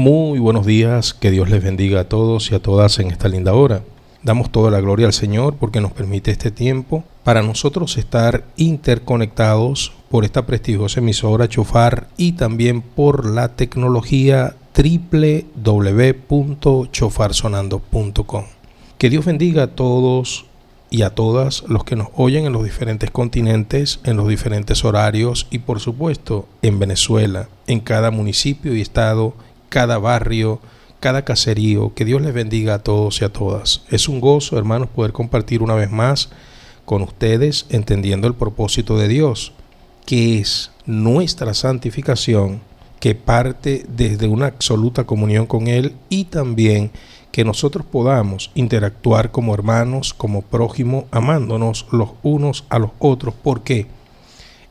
Muy buenos días, que Dios les bendiga a todos y a todas en esta linda hora. Damos toda la gloria al Señor porque nos permite este tiempo para nosotros estar interconectados por esta prestigiosa emisora Chofar y también por la tecnología www.chofarsonando.com. Que Dios bendiga a todos y a todas los que nos oyen en los diferentes continentes, en los diferentes horarios y por supuesto en Venezuela, en cada municipio y estado, cada barrio, cada caserío. Que Dios les bendiga a todos y a todas. Es un gozo, hermanos, poder compartir una vez más con ustedes, entendiendo el propósito de Dios, que es nuestra santificación, que parte desde una absoluta comunión con Él y también que nosotros podamos interactuar como hermanos, como prójimo, amándonos los unos a los otros, porque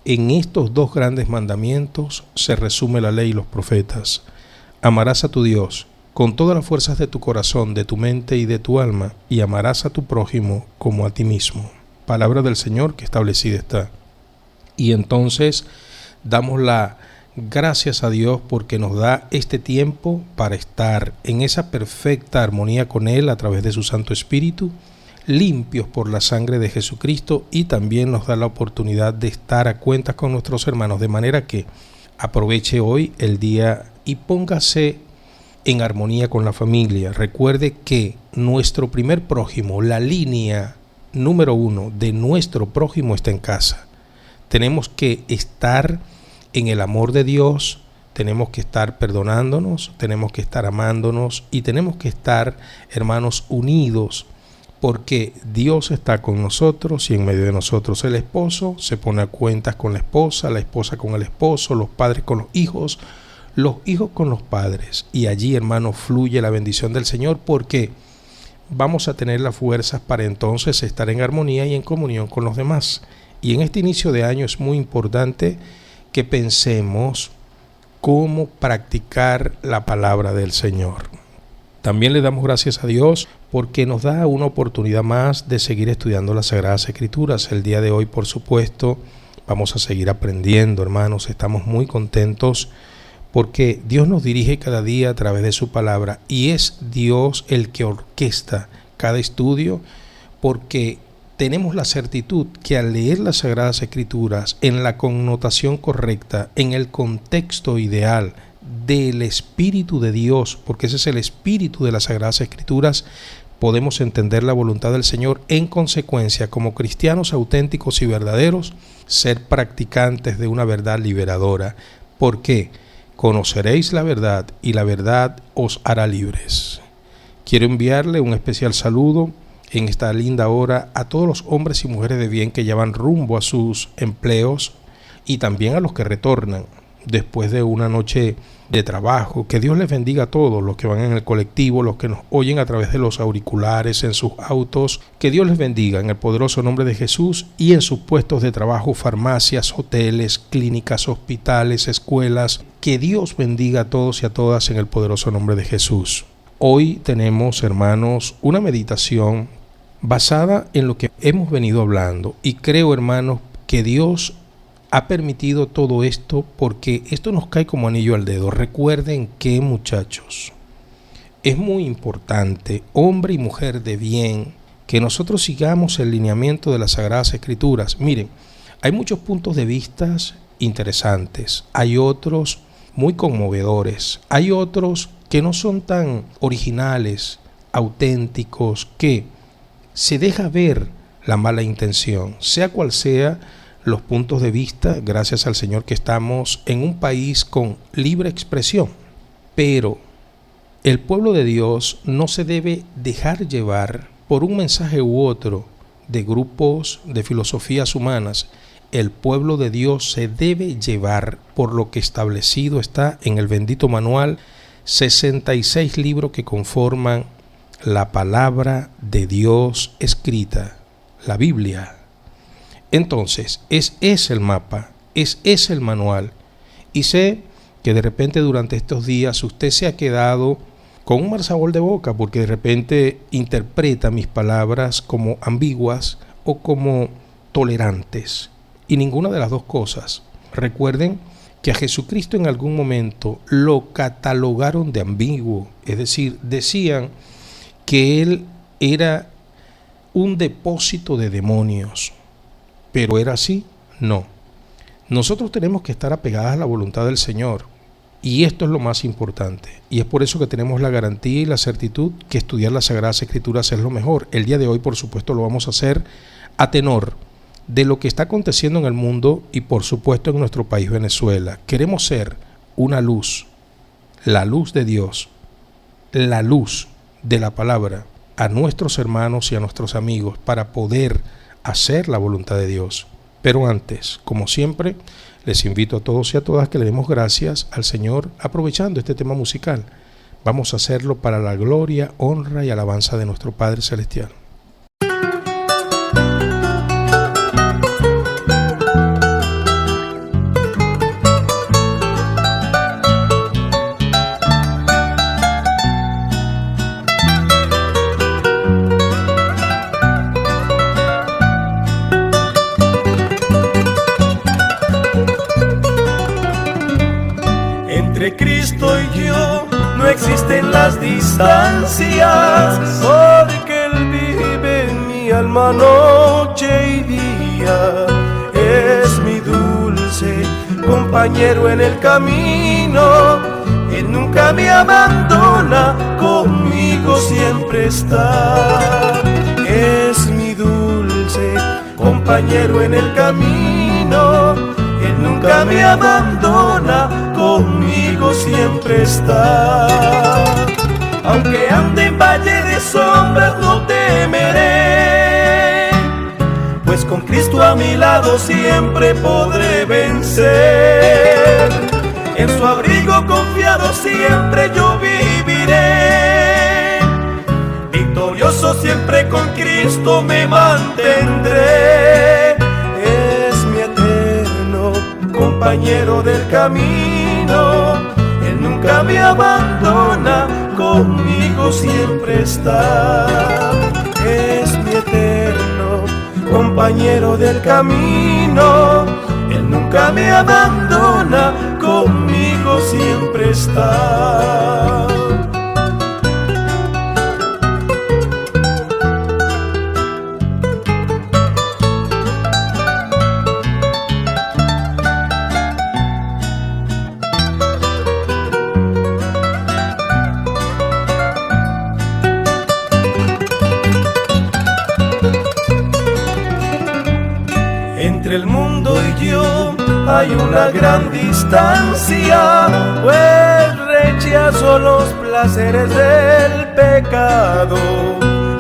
en estos dos grandes mandamientos se resume la ley y los profetas. Amarás a tu Dios con todas las fuerzas de tu corazón, de tu mente y de tu alma, y amarás a tu prójimo como a ti mismo. Palabra del Señor que establecida está. Y entonces damos gracias a Dios porque nos da este tiempo para estar en esa perfecta armonía con Él a través de su Santo Espíritu, limpios por la sangre de Jesucristo, y también nos da la oportunidad de estar a cuentas con nuestros hermanos, de manera que aproveche hoy el día y póngase en armonía con la familia. Recuerde que nuestro primer prójimo, la línea número 1 de nuestro prójimo está en casa. Tenemos que estar en el amor de Dios, tenemos que estar perdonándonos, tenemos que estar amándonos y tenemos que estar, hermanos, unidos, porque Dios está con nosotros y en medio de nosotros. El esposo se pone a cuentas con la esposa con el esposo, los padres con los hijos con los padres, y allí, hermanos, fluye la bendición del Señor, porque vamos a tener las fuerzas para entonces estar en armonía y en comunión con los demás. Y en este inicio de año es muy importante que pensemos cómo practicar la palabra del Señor. También le damos gracias a Dios porque nos da una oportunidad más de seguir estudiando las Sagradas Escrituras. El día de hoy, por supuesto, vamos a seguir aprendiendo, hermanos. Estamos muy contentos porque Dios nos dirige cada día a través de su palabra, y es Dios el que orquesta cada estudio, porque tenemos la certitud que al leer las Sagradas Escrituras en la connotación correcta, en el contexto ideal del Espíritu de Dios, porque ese es el espíritu de las Sagradas Escrituras, podemos entender la voluntad del Señor. En consecuencia, como cristianos auténticos y verdaderos, ser practicantes de una verdad liberadora. ¿Por qué? Conoceréis la verdad y la verdad os hará libres. Quiero enviarle un especial saludo en esta linda hora a todos los hombres y mujeres de bien que ya van rumbo a sus empleos, y también a los que retornan después de una noche de trabajo. Que Dios les bendiga a todos los que van en el colectivo, los que nos oyen a través de los auriculares, en sus autos. Que Dios les bendiga en el poderoso nombre de Jesús, y en sus puestos de trabajo, farmacias, hoteles, clínicas, hospitales, escuelas. Que Dios bendiga a todos y a todas en el poderoso nombre de Jesús. Hoy tenemos, hermanos, una meditación basada en lo que hemos venido hablando, y creo, hermanos, que Dios ha permitido todo esto porque esto nos cae como anillo al dedo. Recuerden que, muchachos, es muy importante, hombre y mujer de bien, que nosotros sigamos el lineamiento de las Sagradas Escrituras. Miren, hay muchos puntos de vista interesantes, hay otros muy conmovedores, hay otros que no son tan originales, auténticos, que se deja ver la mala intención. Sea cual sea los puntos de vista, gracias al Señor que estamos en un país con libre expresión, pero el pueblo de Dios no se debe dejar llevar por un mensaje u otro de grupos, de filosofías humanas. El pueblo de Dios se debe llevar por lo que establecido está en el bendito manual, 66 libros que conforman la palabra de Dios escrita, la Biblia. Entonces, es el mapa, es el manual. Y sé que de repente durante estos días usted se ha quedado con un mal sabor de boca porque de repente interpreta mis palabras como ambiguas o como tolerantes. Y ninguna de las dos cosas. Recuerden que a Jesucristo en algún momento lo catalogaron de ambiguo, es decir, decían que Él era un depósito de demonios. ¿Pero era así? No. Nosotros tenemos que estar apegados a la voluntad del Señor, y esto es lo más importante, y es por eso que tenemos la garantía y la certitud que estudiar las Sagradas Escrituras es lo mejor. El día de hoy, por supuesto, lo vamos a hacer a tenor de lo que está aconteciendo en el mundo y por supuesto en nuestro país Venezuela. Queremos ser una luz, la luz de Dios, la luz de la palabra a nuestros hermanos y a nuestros amigos para poder hacer la voluntad de Dios. Pero antes, como siempre, les invito a todos y a todas que le demos gracias al Señor aprovechando este tema musical. Vamos a hacerlo para la gloria, honra y alabanza de nuestro Padre Celestial. Entre Cristo y yo no existen las distancias, porque Él vive en mi alma noche y día. Es mi dulce compañero en el camino, Él nunca me abandona, conmigo siempre está. Es mi dulce compañero en el camino, Él nunca me abandona, conmigo siempre está. Aunque ande en valle de sombras no temeré, pues con Cristo a mi lado siempre podré vencer. En su abrigo confiado siempre yo viviré, victorioso siempre con Cristo me mantendré. Es mi eterno compañero del camino, Él nunca me abandona, conmigo siempre está. Es mi eterno compañero del camino, Él nunca me abandona, conmigo siempre está. Entre el mundo y yo hay una gran distancia, pues rechazo los placeres del pecado.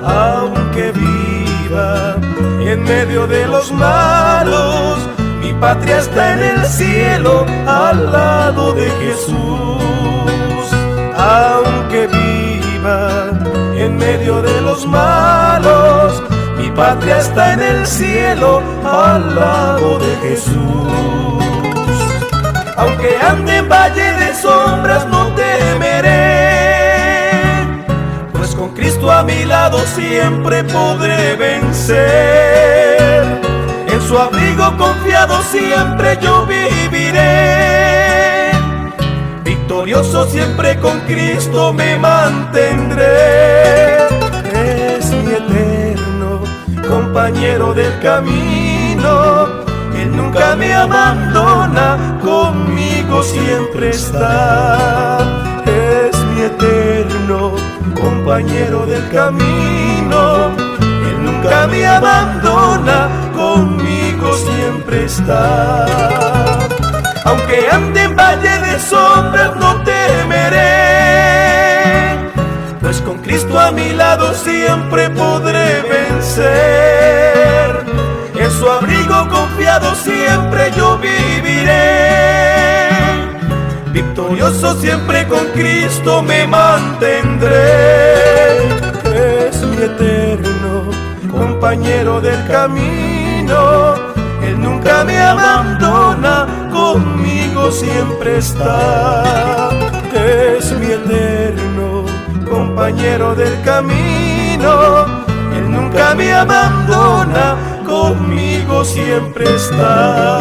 Aunque viva en medio de los malos, mi patria está en el cielo, al lado de Jesús. Aunque viva en medio de los malos, mi patria está en el cielo, al lado de Jesús. Aunque ande en valle de sombras no temeré, pues con Cristo a mi lado siempre podré vencer. En su abrigo confiado siempre yo viviré, victorioso siempre con Cristo me mantendré. Es mi eterno compañero del camino, Él nunca me abandona, conmigo siempre está. Es mi eterno compañero del camino, Él nunca me abandona, conmigo siempre está. Aunque ande en valle de sombras no temeré, pues con Cristo a mi lado siempre podré vencer. En su abrigo confiado siempre yo viviré, victorioso siempre con Cristo me mantendré. Es mi eterno compañero del camino, Él nunca me abandona, conmigo siempre está. Es mi eterno compañero del camino, Él nunca me abandona, conmigo siempre está.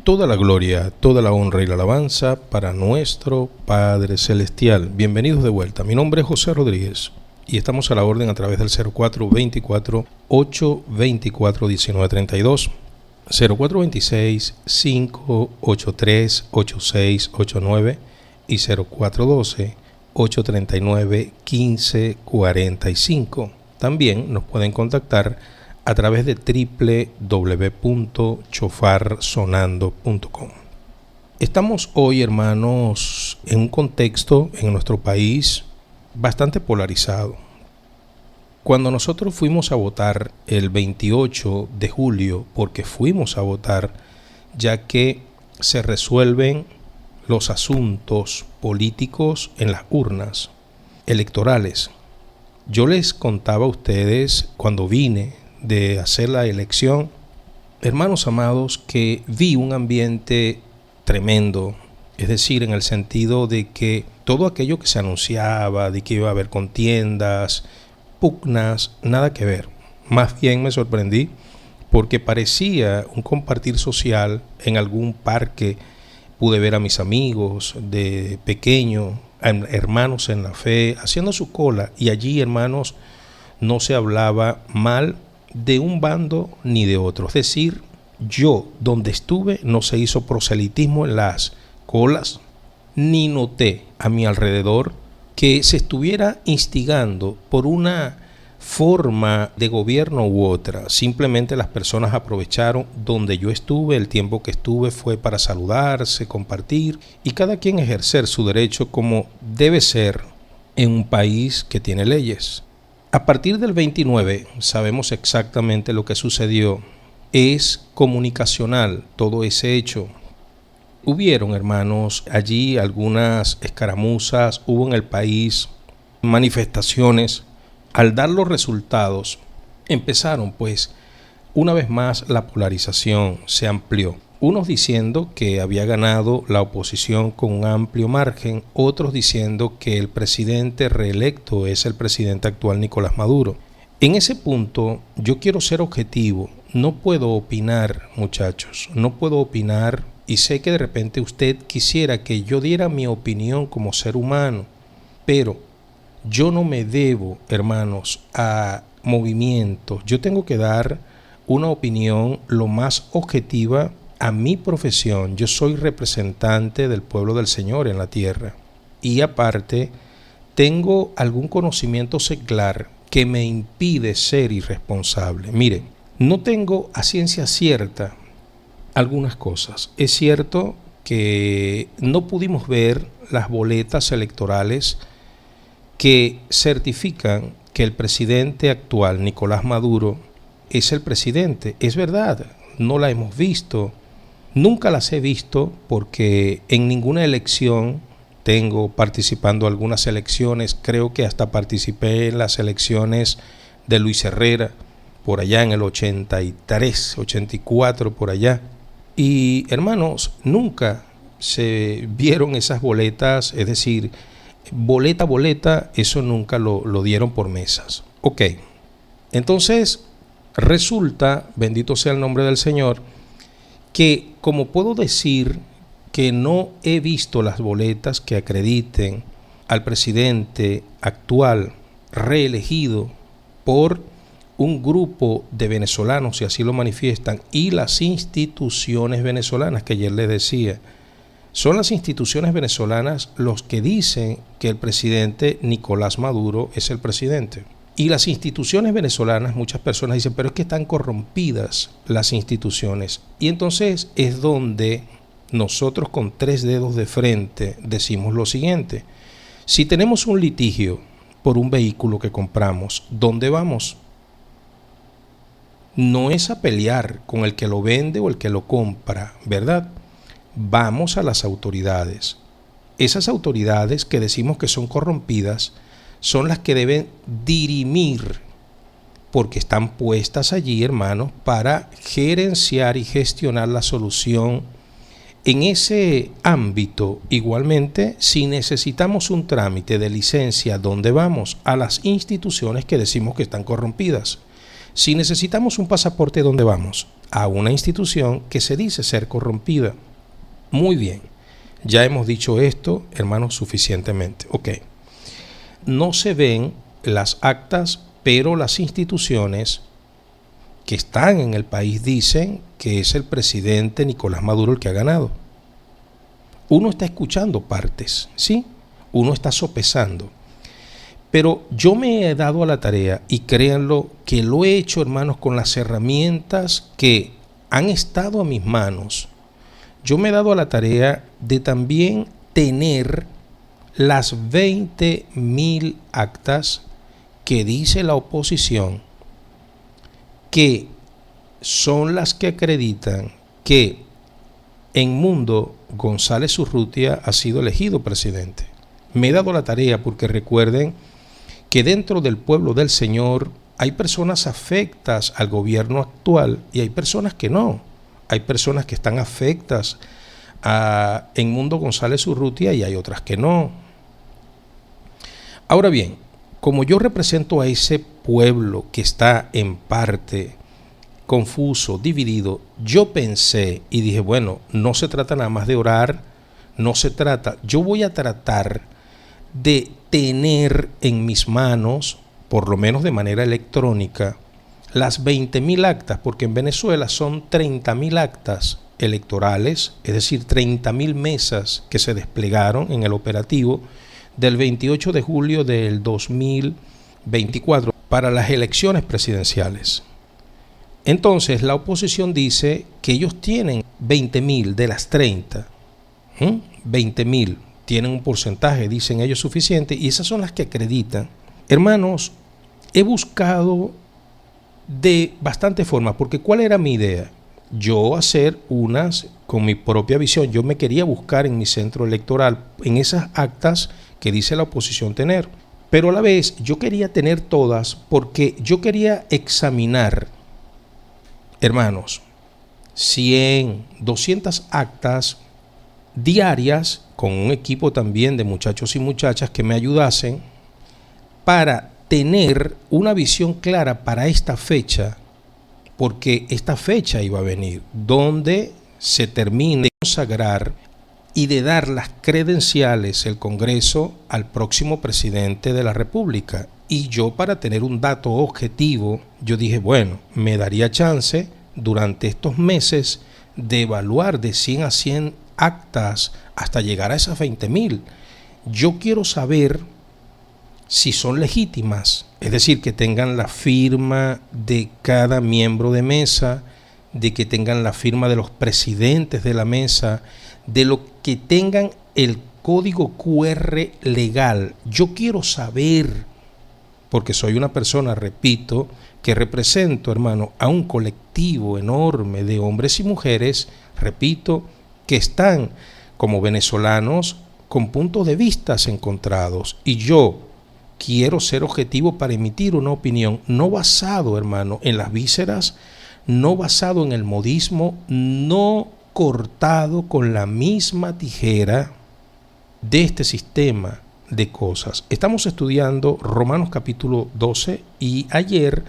toda la gloria, toda la honra y la alabanza para nuestro Padre Celestial. Bienvenidos de vuelta. Mi nombre es José Rodríguez y estamos a la orden a través del 0424-824-1932, 0426-583-8689 y 0412-839-1545. También nos pueden contactar a través de www.chofarsonando.com. Estamos hoy, hermanos, en un contexto en nuestro país bastante polarizado. Cuando nosotros fuimos a votar el 28 de julio, porque fuimos a votar, ya que se resuelven los asuntos políticos en las urnas electorales. Yo les contaba a ustedes cuando vine de hacer la elección, hermanos amados, que vi un ambiente tremendo, es decir, en el sentido de que todo aquello que se anunciaba, de que iba a haber contiendas, pugnas, nada que ver. Más bien me sorprendí porque parecía un compartir social. En algún parque pude ver a mis amigos de pequeño, hermanos en la fe, haciendo su cola, y allí, hermanos, no se hablaba mal de un bando ni de otro. Es decir, yo donde estuve no se hizo proselitismo en las colas, ni noté a mi alrededor que se estuviera instigando por una forma de gobierno u otra. Simplemente las personas aprovecharon donde yo estuve, el tiempo que estuve fue para saludarse, compartir y cada quien ejercer su derecho como debe ser en un país que tiene leyes. A partir del 29 sabemos exactamente lo que sucedió. Es comunicacional todo ese hecho. Hubieron, hermanos, allí algunas escaramuzas, hubo en el país manifestaciones. Al dar los resultados, empezaron pues una vez más la polarización se amplió. Unos diciendo que había ganado la oposición con un amplio margen, otros diciendo que el presidente reelecto es el presidente actual Nicolás Maduro. En ese punto yo quiero ser objetivo, no puedo opinar, muchachos, no puedo opinar, y sé que de repente usted quisiera que yo diera mi opinión como ser humano, pero yo no me debo, hermanos, a movimientos. Yo tengo que dar una opinión lo más objetiva a mi profesión. Yo soy representante del pueblo del Señor en la tierra. Y aparte, tengo algún conocimiento secular que me impide ser irresponsable. Miren, no tengo a ciencia cierta algunas cosas. Es cierto que no pudimos ver las boletas electorales que certifican que el presidente actual, Nicolás Maduro, es el presidente. Es verdad, no la hemos visto, nunca las he visto porque en ninguna elección tengo participando en algunas elecciones, creo que hasta participé en las elecciones de Luis Herrera, por allá en el 83, 84, por allá. Y hermanos, nunca se vieron esas boletas, es decir, boleta, eso nunca lo dieron por mesas. Ok, entonces resulta, bendito sea el nombre del Señor, que como puedo decir que no he visto las boletas que acrediten al presidente actual reelegido por un grupo de venezolanos, si así lo manifiestan, y las instituciones venezolanas, que ayer les decía, son las instituciones venezolanas los que dicen que el presidente Nicolás Maduro es el presidente. Y las instituciones venezolanas, muchas personas dicen, pero es que están corrompidas las instituciones. Y entonces es donde nosotros con 3 dedos de frente decimos lo siguiente. Si tenemos un litigio por un vehículo que compramos, ¿dónde vamos? No es a pelear con el que lo vende o el que lo compra, ¿verdad? Vamos a las autoridades. Esas autoridades que decimos que son corrompidas son las que deben dirimir, porque están puestas allí, hermanos, para gerenciar y gestionar la solución en ese ámbito. Igualmente, si necesitamos un trámite de licencia, ¿dónde vamos? A las instituciones que decimos que están corrompidas. Si necesitamos un pasaporte, ¿dónde vamos? A una institución que se dice ser corrompida. Muy bien, ya hemos dicho esto, hermanos, suficientemente. Ok, no se ven las actas, pero las instituciones que están en el país dicen que es el presidente Nicolás Maduro el que ha ganado. Uno está escuchando partes, ¿sí? Uno está sopesando. Pero yo me he dado a la tarea, y créanlo que lo he hecho, hermanos, con las herramientas que han estado a mis manos. Yo me he dado a la tarea de también tener las 20.000 actas que dice la oposición, que son las que acreditan que Edmundo González Urrutia ha sido elegido presidente. Me he dado la tarea porque recuerden que dentro del pueblo del Señor hay personas afectas al gobierno actual y hay personas que no. Hay personas que están afectas a Edmundo González Urrutia y hay otras que no. Ahora bien, como yo represento a ese pueblo que está en parte confuso, dividido, yo pensé y dije, bueno, no se trata nada más de orar, no se trata, yo voy a tratar de tener en mis manos, por lo menos de manera electrónica, las 20.000 actas, porque en Venezuela son 30.000 actas electorales, es decir, 30.000 mesas que se desplegaron en el operativo del 28 de julio del 2024 para las elecciones presidenciales. Entonces la oposición dice que ellos tienen 20.000 de las 30, 20.000 tienen un porcentaje, dicen ellos, suficiente, y esas son las que acreditan. Hermanos, he buscado de bastantes formas, porque ¿cuál era mi idea? Yo hacer unas con mi propia visión. Yo me quería buscar en mi centro electoral, en esas actas que dice la oposición tener, pero a la vez yo quería tener todas porque yo quería examinar, hermanos, 100, 200 actas diarias con un equipo también de muchachos y muchachas que me ayudasen para tener una visión clara para esta fecha, porque esta fecha iba a venir, donde se termine de consagrar y de dar las credenciales el Congreso al próximo presidente de la República. Y yo, para tener un dato objetivo, yo dije, bueno, me daría chance durante estos meses de evaluar de 100 a 100 actas hasta llegar a esas 20.000. Yo quiero saber si son legítimas, es decir, que tengan la firma de cada miembro de mesa, de que tengan la firma de los presidentes de la mesa, de lo que tengan el código QR legal. Yo quiero saber, porque soy una persona, repito, que represento, hermano, a un colectivo enorme de hombres y mujeres, repito, que están como venezolanos con puntos de vista encontrados, y yo quiero ser objetivo para emitir una opinión, no basado, hermano, en las vísceras, no basado en el modismo, no cortado con la misma tijera de este sistema de cosas. Estamos estudiando Romanos capítulo 12 y ayer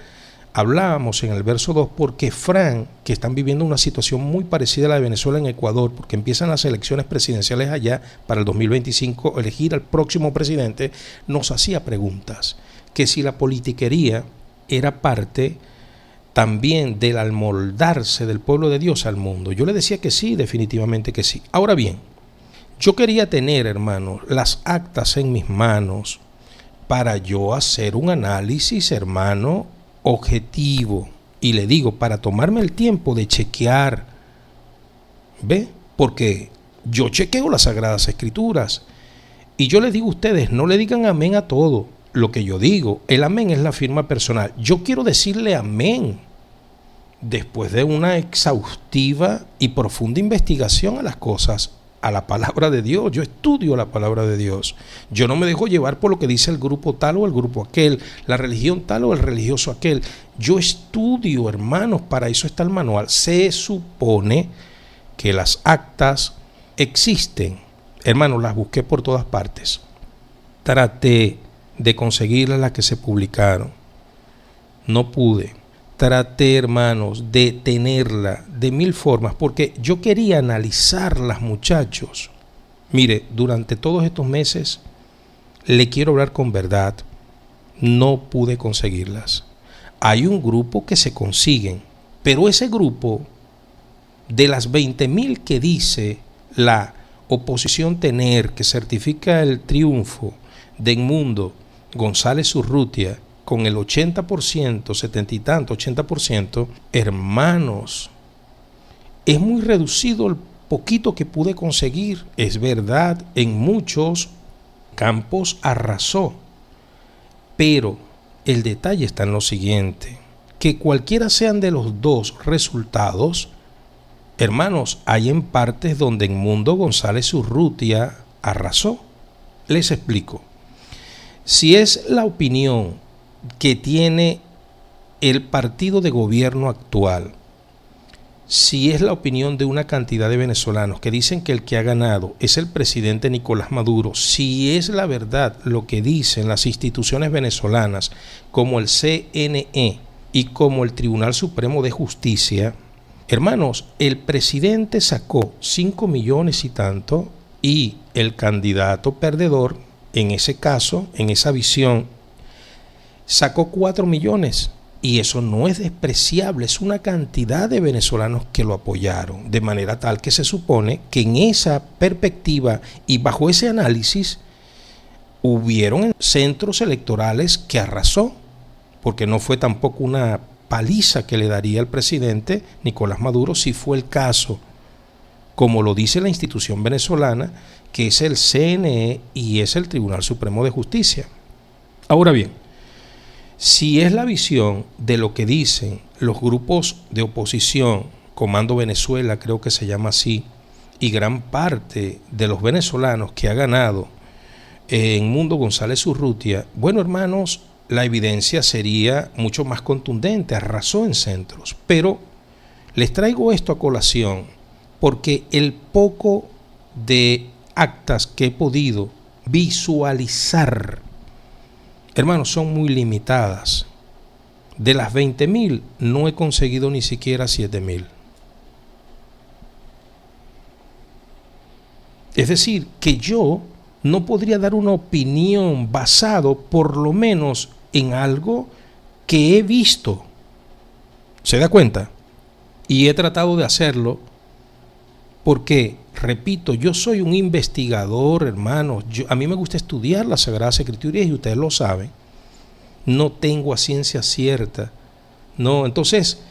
hablábamos en el verso 2 porque Fran, que están viviendo una situación muy parecida a la de Venezuela en Ecuador, porque empiezan las elecciones presidenciales allá para el 2025, elegir al próximo presidente, nos hacía preguntas, que si la politiquería era parte también del almoldarse del pueblo de Dios al mundo. Yo le decía que sí, definitivamente que sí. Ahora bien, yo quería tener, hermanos, las actas en mis manos para yo hacer un análisis, hermano, objetivo. Y le digo, para tomarme el tiempo de chequear, ¿ve? Porque yo chequeo las Sagradas Escrituras. Y yo les digo a ustedes, no le digan amén a todo lo que yo digo. El amén es la firma personal. Yo quiero decirle amén después de una exhaustiva y profunda investigación a las cosas, a la palabra de Dios. Yo estudio la palabra de Dios. Yo no me dejo llevar por lo que dice el grupo tal o el grupo aquel, la religión tal o el religioso aquel. Yo estudio, hermanos, para eso está el manual. Se supone que las actas existen. Hermanos, las busqué por todas partes. Traté de conseguirlas, las que se publicaron. No pude. traté, hermanos, de tenerla de mil formas, porque yo quería analizarlas, muchachos. Mire, durante todos estos meses le quiero hablar con verdad, no pude conseguirlas. Hay un grupo que se consiguen, pero ese grupo, de las 20.000 que dice la oposición tener, que certifica el triunfo de Edmundo González Urrutia con el 80%, 70 y tanto, 80%, hermanos, es muy reducido el poquito que pude conseguir. Es verdad, en muchos campos arrasó, pero el detalle está en lo siguiente, que cualquiera sean de los dos resultados, hermanos, hay en partes donde Edmundo González Urrutia arrasó. Les explico. Si es la opinión que tiene el partido de gobierno actual, si es la opinión de una cantidad de venezolanos que dicen que el que ha ganado es el presidente Nicolás Maduro, si es la verdad lo que dicen las instituciones venezolanas como el CNE y como el Tribunal Supremo de Justicia, hermanos, el presidente sacó 5 millones y tanto y el candidato perdedor, en ese caso, en esa visión, sacó 4 millones. Y eso no es despreciable, es una cantidad de venezolanos que lo apoyaron, de manera tal que se supone que en esa perspectiva y bajo ese análisis hubieron centros electorales que arrasó, porque no fue tampoco una paliza que le daría al presidente Nicolás Maduro, si fue el caso, como lo dice la institución venezolana, que es el CNE y es el Tribunal Supremo de Justicia. Ahora bien, si es la visión de lo que dicen los grupos de oposición, Comando Venezuela creo que se llama así, y gran parte de los venezolanos que ha ganado Edmundo González Urrutia, bueno, hermanos, la evidencia sería mucho más contundente, arrasó en centros. Pero les traigo esto a colación porque el poco de actas que he podido visualizar, hermanos, son muy limitadas. De las 20.000 no he conseguido ni siquiera 7.000. Es decir, que yo no podría dar una opinión basado por lo menos en algo que he visto. ¿Se da cuenta? Y he tratado de hacerlo porque, repito, yo soy un investigador, hermanos. A mí me gusta estudiar las Sagradas Escrituras y ustedes lo saben. No tengo a ciencia cierta. No, entonces,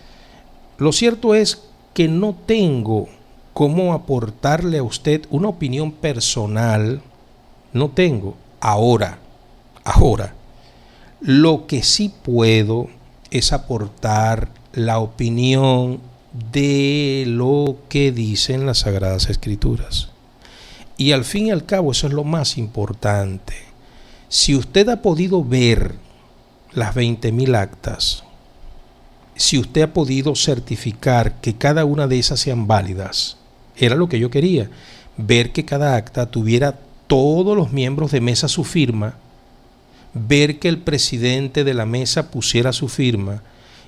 lo cierto es que no tengo cómo aportarle a usted una opinión personal. No tengo. Ahora, lo que sí puedo es aportar la opinión de lo que dicen las Sagradas Escrituras. Y al fin y al cabo eso es lo más importante. Si usted ha podido ver las 20.000 actas, si usted ha podido certificar que cada una de esas sean válidas, era lo que yo quería, ver que cada acta tuviera todos los miembros de mesa su firma, ver que el presidente de la mesa pusiera su firma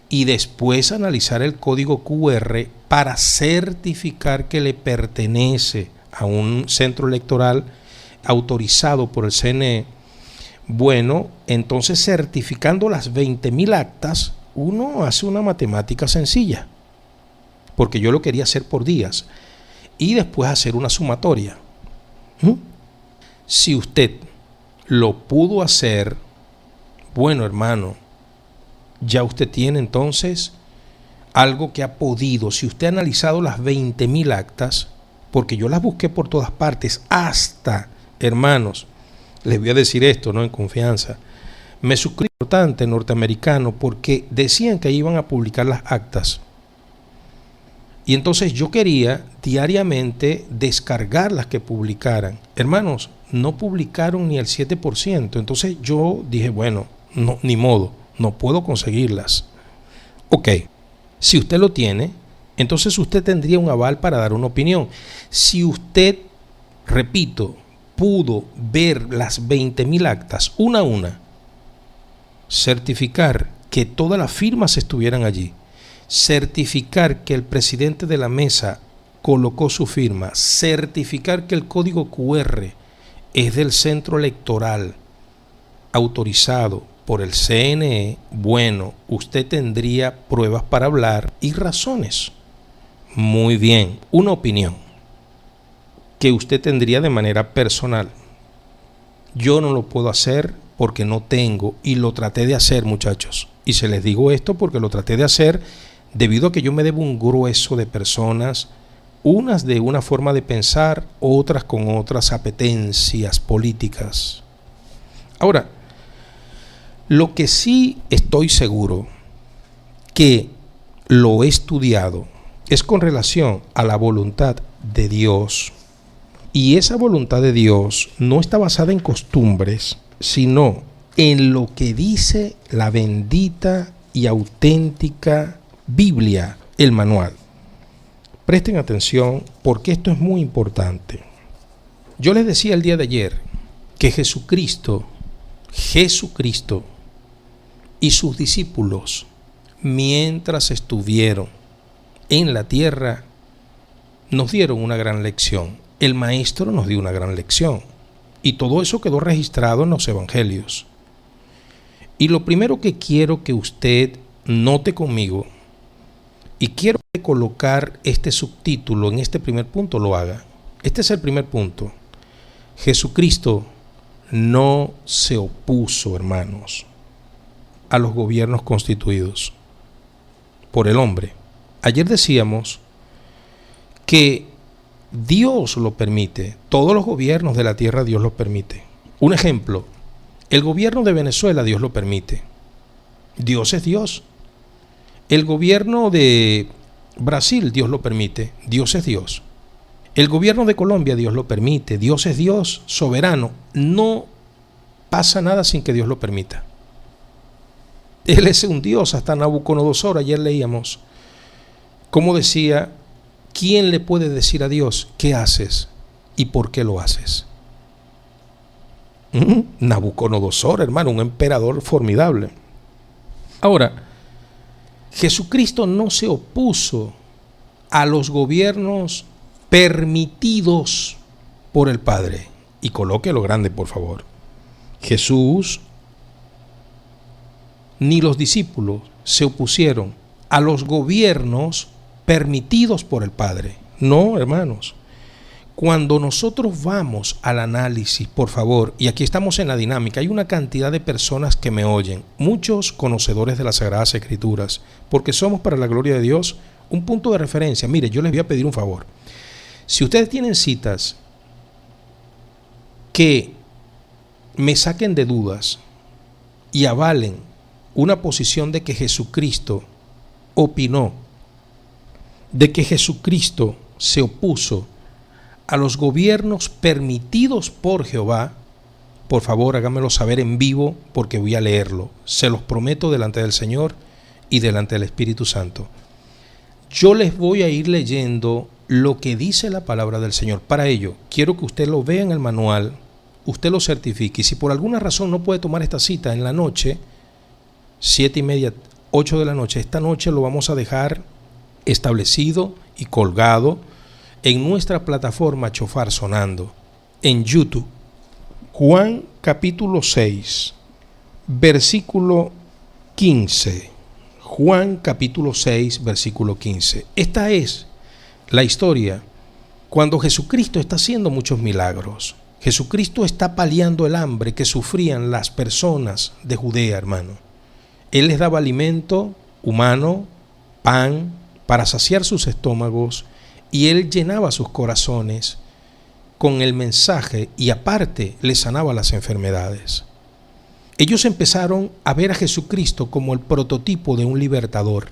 y después analizar el código QR para certificar que le pertenece a un centro electoral autorizado por el CNE. Bueno, entonces certificando las 20.000 actas, uno hace una matemática sencilla, porque yo lo quería hacer por días, y después hacer una sumatoria. Si usted lo pudo hacer, bueno, hermano, ya usted tiene entonces algo que ha podido. Si usted ha analizado las 20.000 actas, porque yo las busqué por todas partes, hasta, hermanos, les voy a decir esto, ¿no? En confianza, me suscribí a un importante norteamericano porque decían que iban a publicar las actas. Y entonces yo quería diariamente descargar las que publicaran. Hermanos, no publicaron ni el 7%. Entonces yo dije, bueno, no, ni modo, no puedo conseguirlas. Ok, si usted lo tiene, entonces usted tendría un aval para dar una opinión. Si usted, repito, pudo ver las 20.000 actas una a una, certificar que todas las firmas estuvieran allí, certificar que el presidente de la mesa colocó su firma, certificar que el código QR es del centro electoral autorizado por el CNE, bueno, usted tendría pruebas para hablar y razones. Muy bien, una opinión que usted tendría de manera personal. Yo no lo puedo hacer porque no tengo, y lo traté de hacer, muchachos. Y se les digo esto porque lo traté de hacer debido a que yo me debo un grueso de personas, unas de una forma de pensar, otras con otras apetencias políticas. Ahora, lo que sí estoy seguro que lo he estudiado es con relación a la voluntad de Dios. Y esa voluntad de Dios no está basada en costumbres, sino en lo que dice la bendita y auténtica Biblia, el manual. Presten atención porque esto es muy importante. Yo les decía el día de ayer que Jesucristo y sus discípulos, mientras estuvieron en la tierra, nos dieron una gran lección. El Maestro nos dio una gran lección. Y todo eso quedó registrado en los evangelios. Y lo primero que quiero que usted note conmigo, y quiero colocar este subtítulo en este primer punto, lo haga. Este es el primer punto. Jesucristo no se opuso, hermanos, a los gobiernos constituidos por el hombre. Ayer decíamos que Dios lo permite. Todos los gobiernos de la tierra Dios los permite. Un ejemplo, el gobierno de Venezuela Dios lo permite. Dios es Dios. El gobierno de Brasil Dios lo permite. Dios es Dios. El gobierno de Colombia Dios lo permite. Dios es Dios, soberano. No pasa nada sin que Dios lo permita. Él es un Dios. Hasta Nabucodonosor, ayer leíamos cómo decía: ¿quién le puede decir a Dios qué haces y por qué lo haces? Nabucodonosor, hermano, un emperador formidable. Ahora, Jesucristo no se opuso a los gobiernos permitidos por el Padre. Y coloque lo grande, por favor. Jesús ni los discípulos se opusieron a los gobiernos permitidos por el Padre. No, hermanos. Cuando nosotros vamos al análisis, por favor, y aquí estamos en la dinámica, hay una cantidad de personas que me oyen, muchos conocedores de las Sagradas Escrituras, porque somos, para la gloria de Dios, un punto de referencia. Mire, yo les voy a pedir un favor. Si ustedes tienen citas que me saquen de dudas y avalen una posición de que Jesucristo opinó, de que Jesucristo se opuso a los gobiernos permitidos por Jehová, por favor háganmelo saber en vivo porque voy a leerlo. Se los prometo delante del Señor y delante del Espíritu Santo. Yo les voy a ir leyendo lo que dice la palabra del Señor. Para ello, quiero que usted lo vea en el manual, usted lo certifique. Y si por alguna razón no puede tomar esta cita en la noche, 7:30, 8 de la noche, esta noche lo vamos a dejar establecido y colgado en nuestra plataforma Shofar Sonando, en YouTube. Juan capítulo 6, versículo 15. Juan capítulo 6, versículo 15. Esta es la historia cuando Jesucristo está haciendo muchos milagros. Jesucristo está paliando el hambre que sufrían las personas de Judea, hermano. Él les daba alimento humano, pan, para saciar sus estómagos, y Él llenaba sus corazones con el mensaje y aparte les sanaba las enfermedades. Ellos empezaron a ver a Jesucristo como el prototipo de un libertador.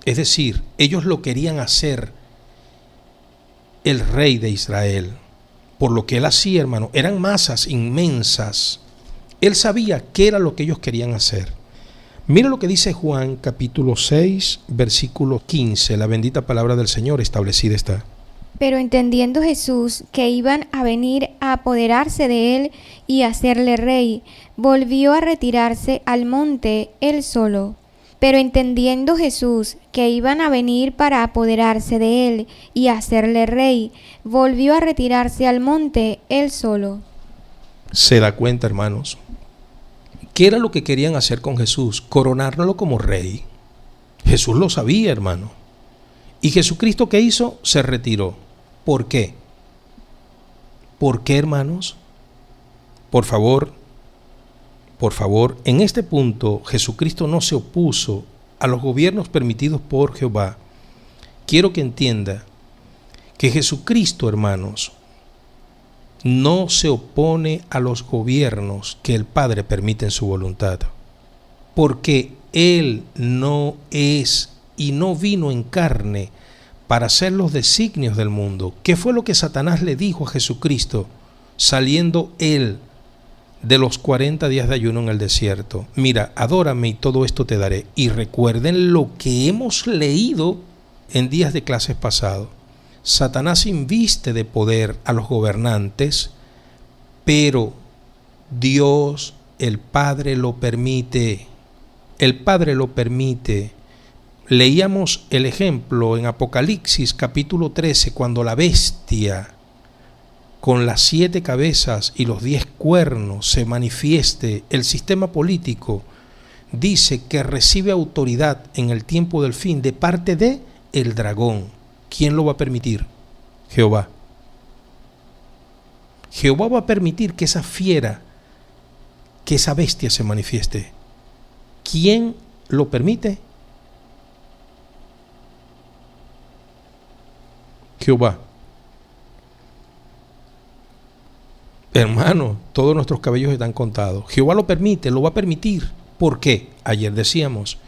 Es decir, ellos lo querían hacer el rey de Israel. Por lo que Él hacía, hermano, eran masas inmensas. Él sabía qué era lo que ellos querían hacer. Mira lo que dice Juan capítulo 6, versículo 15. La bendita palabra del Señor establecida está. Pero entendiendo Jesús que iban a venir a apoderarse de él y hacerle rey, volvió a retirarse al monte él solo. Pero entendiendo Jesús que iban a venir para apoderarse de él y hacerle rey, volvió a retirarse al monte él solo. ¿Se da cuenta, hermanos? ¿Qué era lo que querían hacer con Jesús? Coronarlo como rey. Jesús lo sabía, hermano. ¿Y Jesucristo qué hizo? Se retiró. ¿Por qué? ¿Por qué, hermanos? Por favor, en este punto Jesucristo no se opuso a los gobiernos permitidos por Jehová. Quiero que entienda que Jesucristo, hermanos, no se opone a los gobiernos que el Padre permite en su voluntad, porque Él no es y no vino en carne para hacer los designios del mundo. ¿Qué fue lo que Satanás le dijo a Jesucristo saliendo Él de los 40 días de ayuno en el desierto? Mira, adórame y todo esto te daré. Y recuerden lo que hemos leído en días de clases pasados. Satanás inviste de poder a los gobernantes, pero Dios, el Padre, lo permite. El Padre lo permite. Leíamos el ejemplo en Apocalipsis capítulo 13, cuando la bestia con las 7 cabezas y los 10 cuernos se manifieste. El sistema político dice que recibe autoridad en el tiempo del fin de parte de el dragón. ¿Quién lo va a permitir? Jehová. Jehová va a permitir que esa fiera, que esa bestia se manifieste. ¿Quién lo permite? Jehová. Hermano, todos nuestros cabellos están contados. Jehová lo permite, lo va a permitir. ¿Por qué? Ayer decíamos,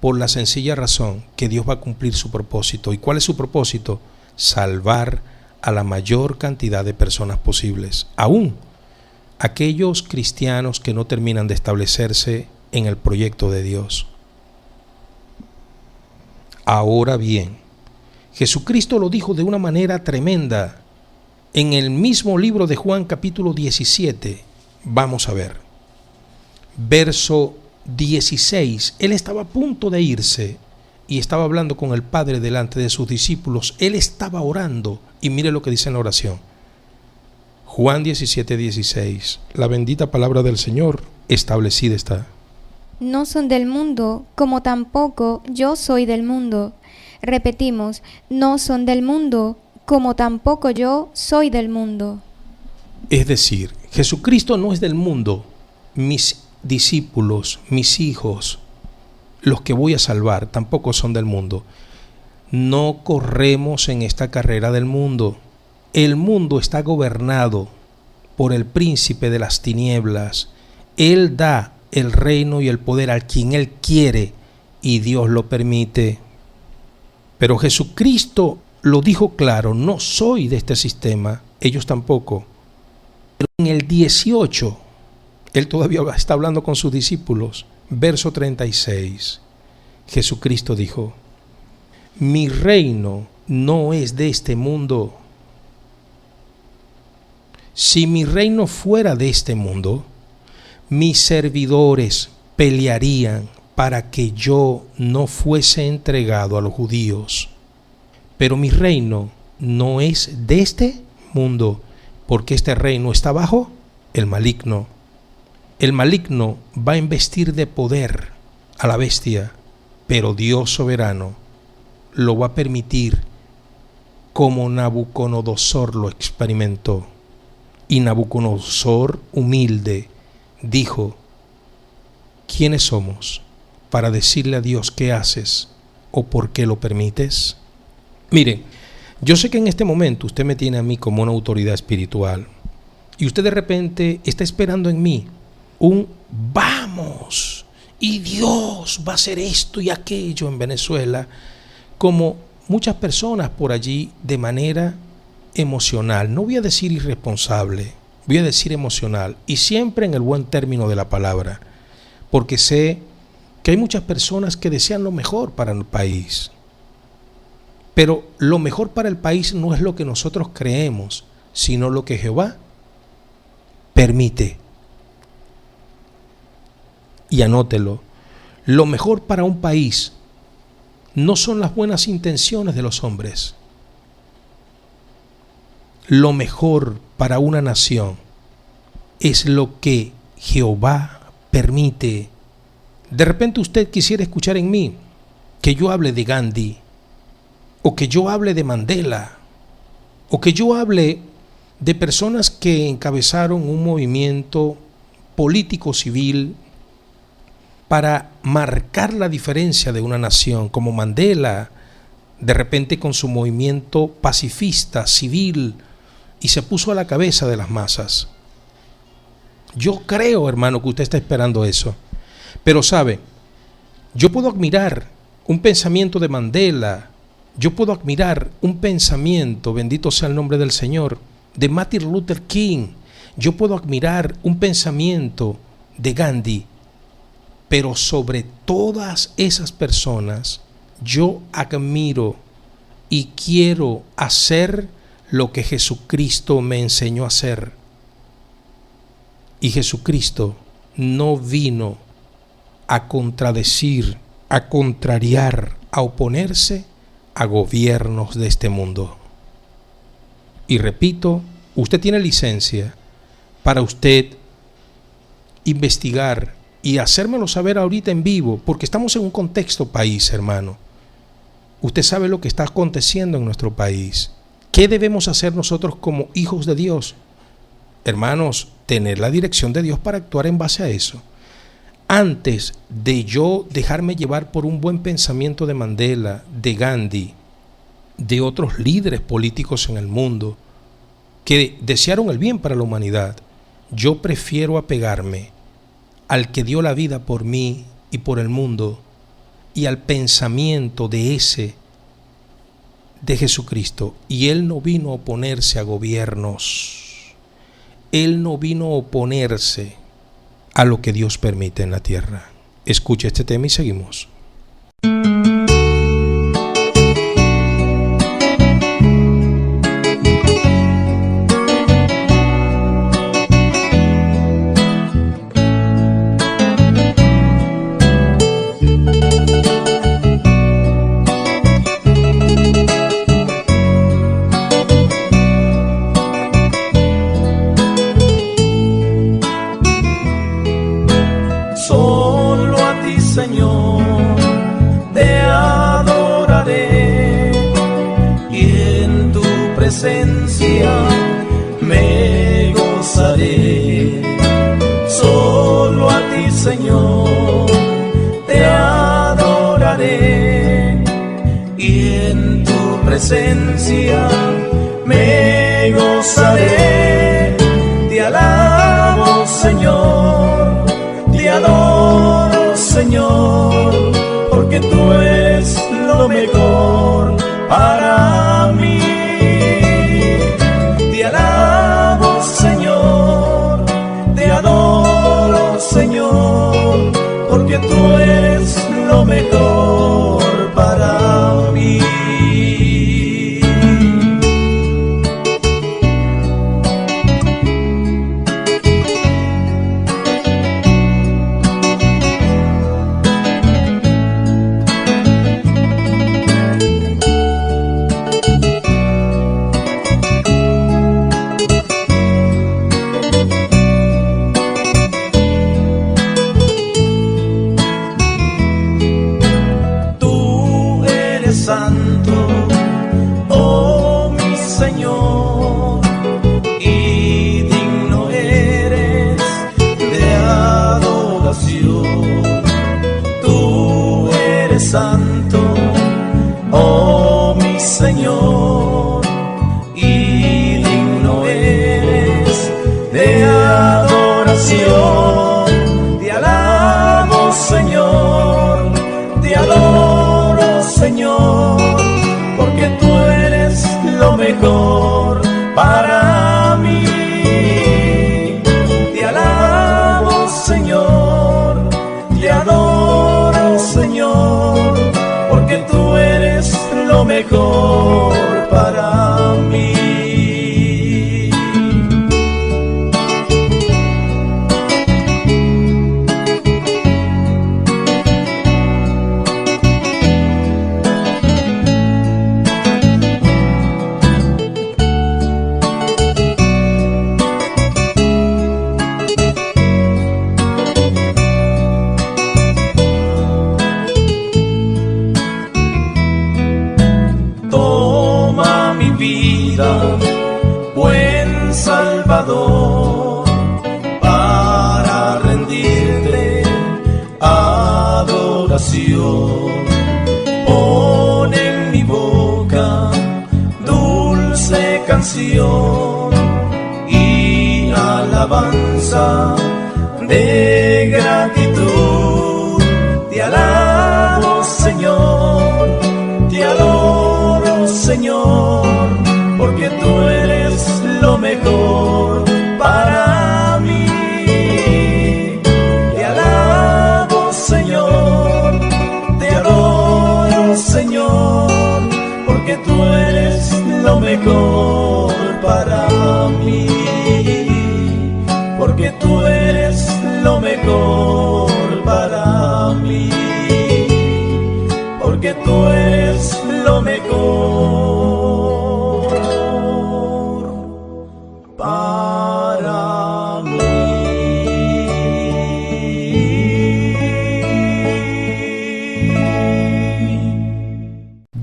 por la sencilla razón que Dios va a cumplir su propósito. ¿Y cuál es su propósito? Salvar a la mayor cantidad de personas posibles, aún aquellos cristianos que no terminan de establecerse en el proyecto de Dios. Ahora bien, Jesucristo lo dijo de una manera tremenda en el mismo libro de Juan capítulo 17. Vamos a ver, verso 16, él estaba a punto de irse y estaba hablando con el Padre delante de sus discípulos. Él estaba orando y mire lo que dice en la oración. Juan 17, 16, la bendita palabra del Señor establecida está. No son del mundo, como tampoco yo soy del mundo. Repetimos, no son del mundo, como tampoco yo soy del mundo. Es decir, Jesucristo no es del mundo. Mis discípulos, mis hijos, los que voy a salvar, tampoco son del mundo. No corremos en esta carrera del mundo. El mundo está gobernado por el príncipe de las tinieblas. Él da el reino y el poder a quien Él quiere y Dios lo permite. Pero Jesucristo lo dijo claro, no soy de este sistema, ellos tampoco. Pero en el 18, Él todavía está hablando con sus discípulos. Verso 36, Jesucristo dijo, mi reino no es de este mundo. Si mi reino fuera de este mundo, mis servidores pelearían para que yo no fuese entregado a los judíos. Pero mi reino no es de este mundo, porque este reino está bajo el maligno. El maligno va a investir de poder a la bestia, pero Dios soberano lo va a permitir, como Nabucodonosor lo experimentó. Y Nabucodonosor, humilde, dijo, ¿quiénes somos para decirle a Dios qué haces o por qué lo permites? Mire, yo sé que en este momento usted me tiene a mí como una autoridad espiritual y usted de repente está esperando en mí un vamos y Dios va a hacer esto y aquello en Venezuela, como muchas personas por allí de manera emocional, no voy a decir irresponsable, voy a decir emocional, y siempre en el buen término de la palabra, porque sé que hay muchas personas que desean lo mejor para el país, pero lo mejor para el país no es lo que nosotros creemos, sino lo que Jehová permite. Y anótelo, Lo mejor para un país no son las buenas intenciones de los hombres. Lo mejor para una nación es lo que Jehová permite. De repente usted quisiera escuchar en mí que yo hable de Gandhi, o que yo hable de Mandela, o que yo hable de personas que encabezaron un movimiento político civil para marcar la diferencia de una nación, como Mandela, de repente con su movimiento pacifista, civil, y se puso a la cabeza de las masas. Yo creo, hermano, que usted está esperando eso. Pero sabe, yo puedo admirar un pensamiento de Mandela, yo puedo admirar un pensamiento, bendito sea el nombre del Señor, de Martin Luther King, yo puedo admirar un pensamiento de Gandhi, pero sobre todas esas personas, yo admiro y quiero hacer lo que Jesucristo me enseñó a hacer. Y Jesucristo no vino a contradecir, a contrariar, a oponerse a gobiernos de este mundo. Y repito, usted tiene licencia para usted investigar y hacérmelo saber ahorita en vivo, porque estamos en un contexto país, hermano. Usted sabe lo que está aconteciendo en nuestro país. ¿Qué debemos hacer nosotros como hijos de Dios? Hermanos, tener la dirección de Dios para actuar en base a eso. Antes de yo dejarme llevar por un buen pensamiento de Mandela, de Gandhi, de otros líderes políticos en el mundo que desearon el bien para la humanidad, yo prefiero apegarme al que dio la vida por mí y por el mundo, y al pensamiento de Jesucristo. Y Él no vino a oponerse a gobiernos, Él no vino a oponerse a lo que Dios permite en la tierra. Escucha este tema y seguimos. Señor, te adoraré y en tu presencia me gozaré. Solo a ti, Señor, te adoraré y en tu presencia me gozaré. Te alabo, Señor, te adoro, Señor, porque tú eres lo mejor para mí. Te alabo, Señor, te adoro, Señor, porque tú eres lo mejor para mí. Santo, oh mi Señor, y digno eres de adoración. Tú eres santo, oh mi Señor, y digno eres de adoración. Te alabo, Señor, te adoro, Señor, porque tú eres lo mejor para mí. Te alabo, Señor, te adoro, Señor, porque tú eres lo mejor para mí. salvación. Pon en mi boca dulce canción y alabanza de gratitud. Te alabo, Señor, te adoro, Señor, porque tú eres lo mejor para mí. Te alabo, Señor, te adoro, Señor, porque tú eres lo mejor para mí. Porque tú eres lo mejor para mí. Porque tú eres lo mejor para mí.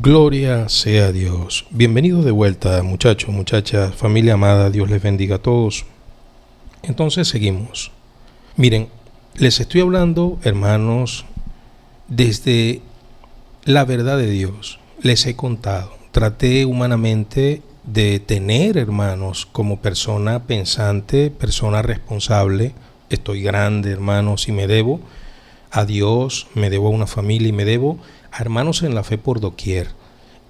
Gloria sea a Dios. Bienvenidos de vuelta, muchachos, muchachas, familia amada. Dios les bendiga a todos. Entonces seguimos. Miren, les estoy hablando, hermanos, desde la verdad de Dios. Les he contado. Traté humanamente de tener, hermanos, como persona pensante, persona responsable. Estoy grande, hermanos, y me debo a Dios, me debo a una familia y me debo a hermanos en la fe por doquier.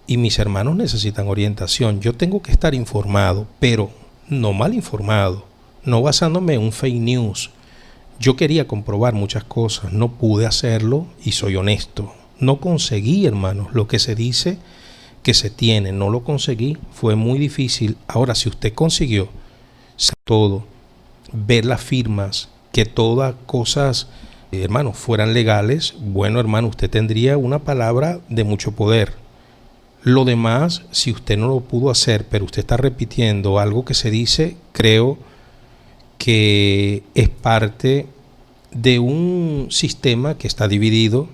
Y mis hermanos necesitan orientación. Yo tengo que estar informado, pero no mal informado, no basándome en un fake news. Yo quería comprobar muchas cosas, no pude hacerlo y soy honesto. No conseguí, hermanos, lo que se dice que se tiene, no lo conseguí, fue muy difícil. Ahora, si usted consiguió todo, ver las firmas, que todas cosas, hermanos, fueran legales, bueno, hermano, usted tendría una palabra de mucho poder. Lo demás, si usted no lo pudo hacer, pero usted está repitiendo algo que se dice, creo que es parte de un sistema que está dividido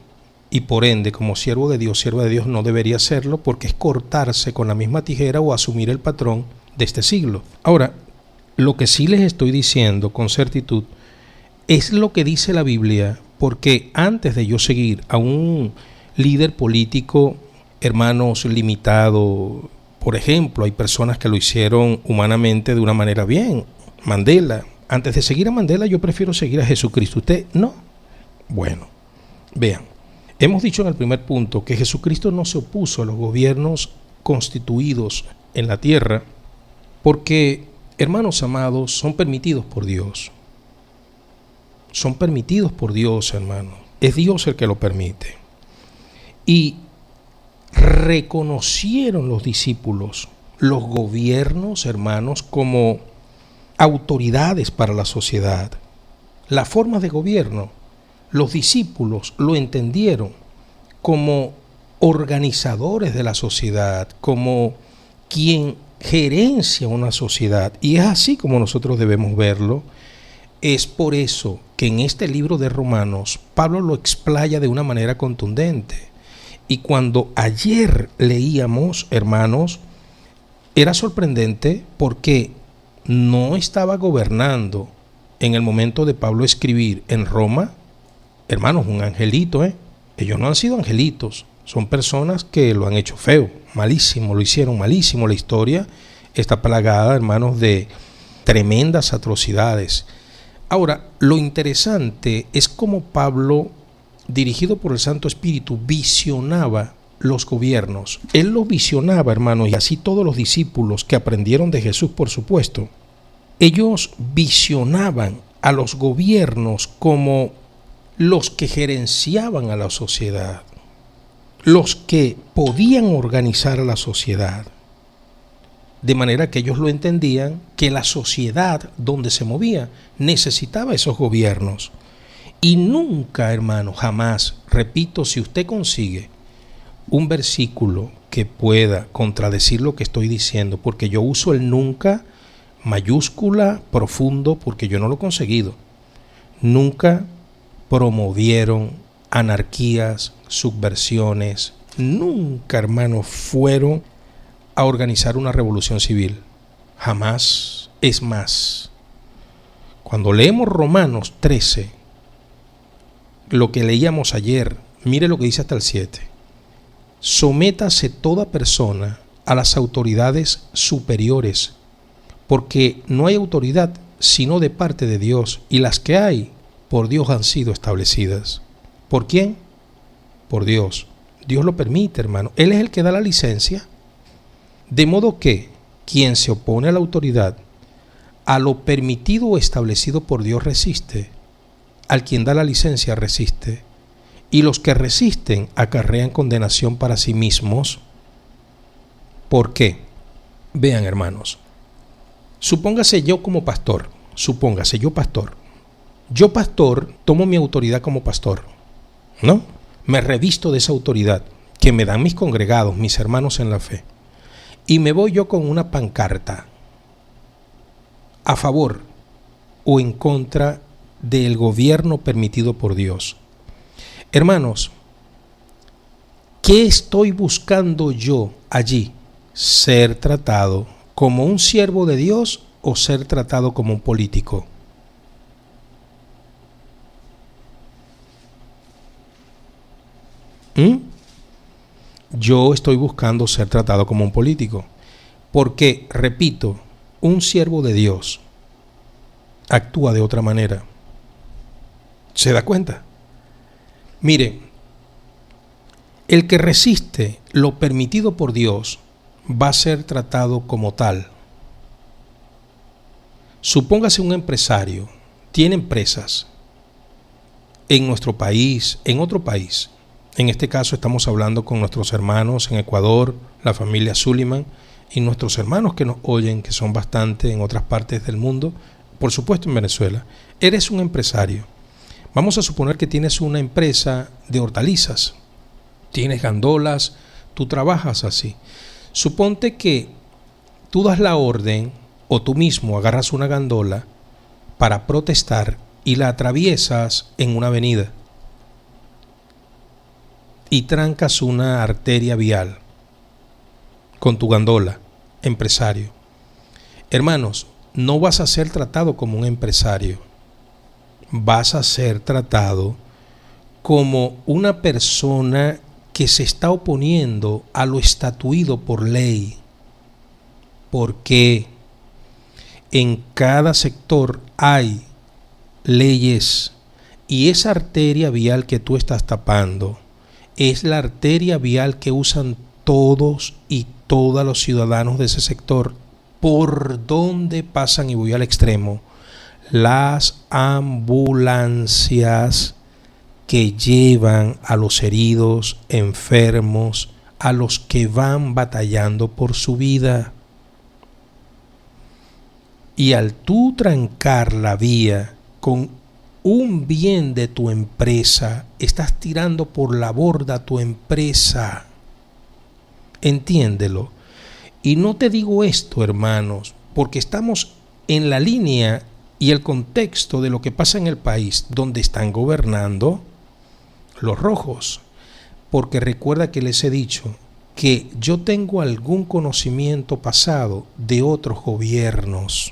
y por ende, como siervo de Dios, sierva de Dios, no debería hacerlo porque es cortarse con la misma tijera o asumir el patrón de este siglo. Ahora, lo que sí les estoy diciendo con certitud es lo que dice la Biblia, porque antes de yo seguir a un líder político, hermanos, limitado, por ejemplo, hay personas que lo hicieron humanamente de una manera bien, Mandela. Antes de seguir a Mandela, yo prefiero seguir a Jesucristo. ¿Usted no? Bueno, vean, hemos dicho en el primer punto que Jesucristo no se opuso a los gobiernos constituidos en la tierra porque, hermanos amados, son permitidos por Dios. Son permitidos por Dios, hermano. Es Dios el que lo permite. Y reconocieron los discípulos los gobiernos, hermanos, como autoridades para la sociedad. La forma de gobierno, los discípulos lo entendieron como organizadores de la sociedad, como quien gerencia una sociedad. Y es así como nosotros debemos verlo. Es por eso que en este libro de Romanos, Pablo lo explaya de una manera contundente. Y cuando ayer leíamos, hermanos, era sorprendente porque no estaba gobernando en el momento de Pablo escribir en Roma, hermanos, un angelito, ellos no han sido angelitos, son personas que lo han hecho feo, malísimo, lo hicieron malísimo. La historia está plagada, hermanos, de tremendas atrocidades. Ahora, lo interesante es cómo Pablo, dirigido por el Santo Espíritu, visionaba los gobiernos. Él los visionaba, hermanos, y así todos los discípulos que aprendieron de Jesús, por supuesto. Ellos visionaban a los gobiernos como los que gerenciaban a la sociedad, los que podían organizar a la sociedad. De manera que ellos lo entendían que la sociedad donde se movía necesitaba esos gobiernos. Y nunca, hermano, jamás, repito, si usted consigue un versículo que pueda contradecir lo que estoy diciendo, porque yo uso el nunca mayúscula profundo porque yo no lo he conseguido. Nunca promovieron anarquías, subversiones, nunca, hermano, fueron a organizar una revolución civil. Jamás. Es más, cuando leemos Romanos 13, lo que leíamos ayer, Mire lo que dice hasta el 7. Sométase toda persona a las autoridades superiores, porque no hay autoridad sino de parte de Dios, y las que hay por Dios han sido establecidas. ¿Por quién? Por Dios. Dios lo permite, hermano. Él es el que da la licencia. De modo que quien se opone a la autoridad, a lo permitido o establecido por Dios, resiste. Al quien da la licencia resiste. Y los que resisten acarrean condenación para sí mismos. ¿Por qué? Vean, hermanos. Supóngase yo como pastor. Supóngase yo pastor. Yo pastor tomo mi autoridad como pastor, ¿no? Me revisto de esa autoridad que me dan mis congregados, mis hermanos en la fe. Y me voy yo con una pancarta a favor o en contra del gobierno permitido por Dios. Hermanos, ¿qué estoy buscando yo allí? ¿Ser tratado como un siervo de Dios o ser tratado como un político? Yo estoy buscando ser tratado como un político, porque, repito, un siervo de Dios actúa de otra manera. ¿Se da cuenta? Mire, el que resiste lo permitido por Dios va a ser tratado como tal. Supóngase un empresario, tiene empresas en nuestro país, en otro país. En este caso estamos hablando con nuestros hermanos en Ecuador, la familia Suliman, y nuestros hermanos que nos oyen, que son bastante en otras partes del mundo, por supuesto en Venezuela. Eres un empresario. Vamos a suponer que tienes una empresa de hortalizas, tienes gandolas, tú trabajas así. Suponte que tú das la orden o tú mismo agarras una gandola para protestar y la atraviesas en una avenida y trancas una arteria vial con tu gandola, empresario. Hermanos, no vas a ser tratado como un empresario, vas a ser tratado como una persona que se está oponiendo a lo estatuido por ley, porque en cada sector hay leyes y esa arteria vial que tú estás tapando es la arteria vial que usan todos y todos los ciudadanos de ese sector, por donde pasan, y voy al extremo, las ambulancias que llevan a los heridos, enfermos, a los que van batallando por su vida. Y al tú trancar la vía con un bien de tu empresa, estás tirando por la borda tu empresa. Entiéndelo. Y no te digo esto, hermanos, porque estamos en la línea y el contexto de lo que pasa en el país, donde están gobernando los rojos. Porque recuerda que les he dicho que yo tengo algún conocimiento pasado de otros gobiernos.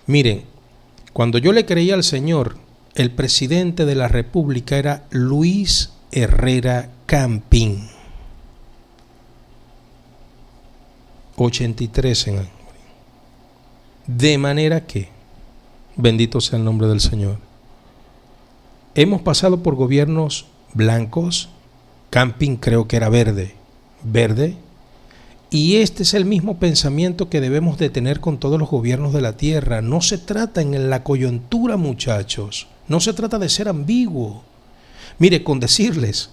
Miren, cuando yo le creía al Señor, el presidente de la República era Luis Herrera Campín. 83 en años. De manera que, bendito sea el nombre del Señor, hemos pasado por gobiernos blancos. Campín creo que era verde, y este es el mismo pensamiento que debemos de tener con todos los gobiernos de la tierra. No se trata en la coyuntura, muchachos, no se trata de ser ambiguo. Mire, con decirles,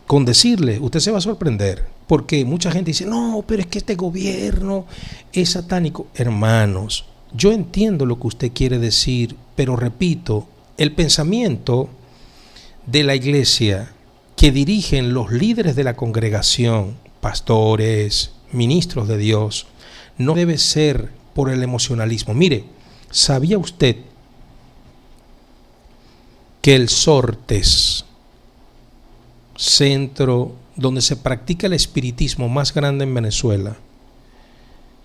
usted se va a sorprender, porque mucha gente dice, no, pero es que este gobierno es satánico. Hermanos, yo entiendo lo que usted quiere decir, pero repito, el pensamiento de la iglesia que dirigen los líderes de la congregación, pastores, ministros de Dios, no debe ser por el emocionalismo. Mire, ¿sabía usted que el Sortes, centro donde se practica el espiritismo más grande en Venezuela,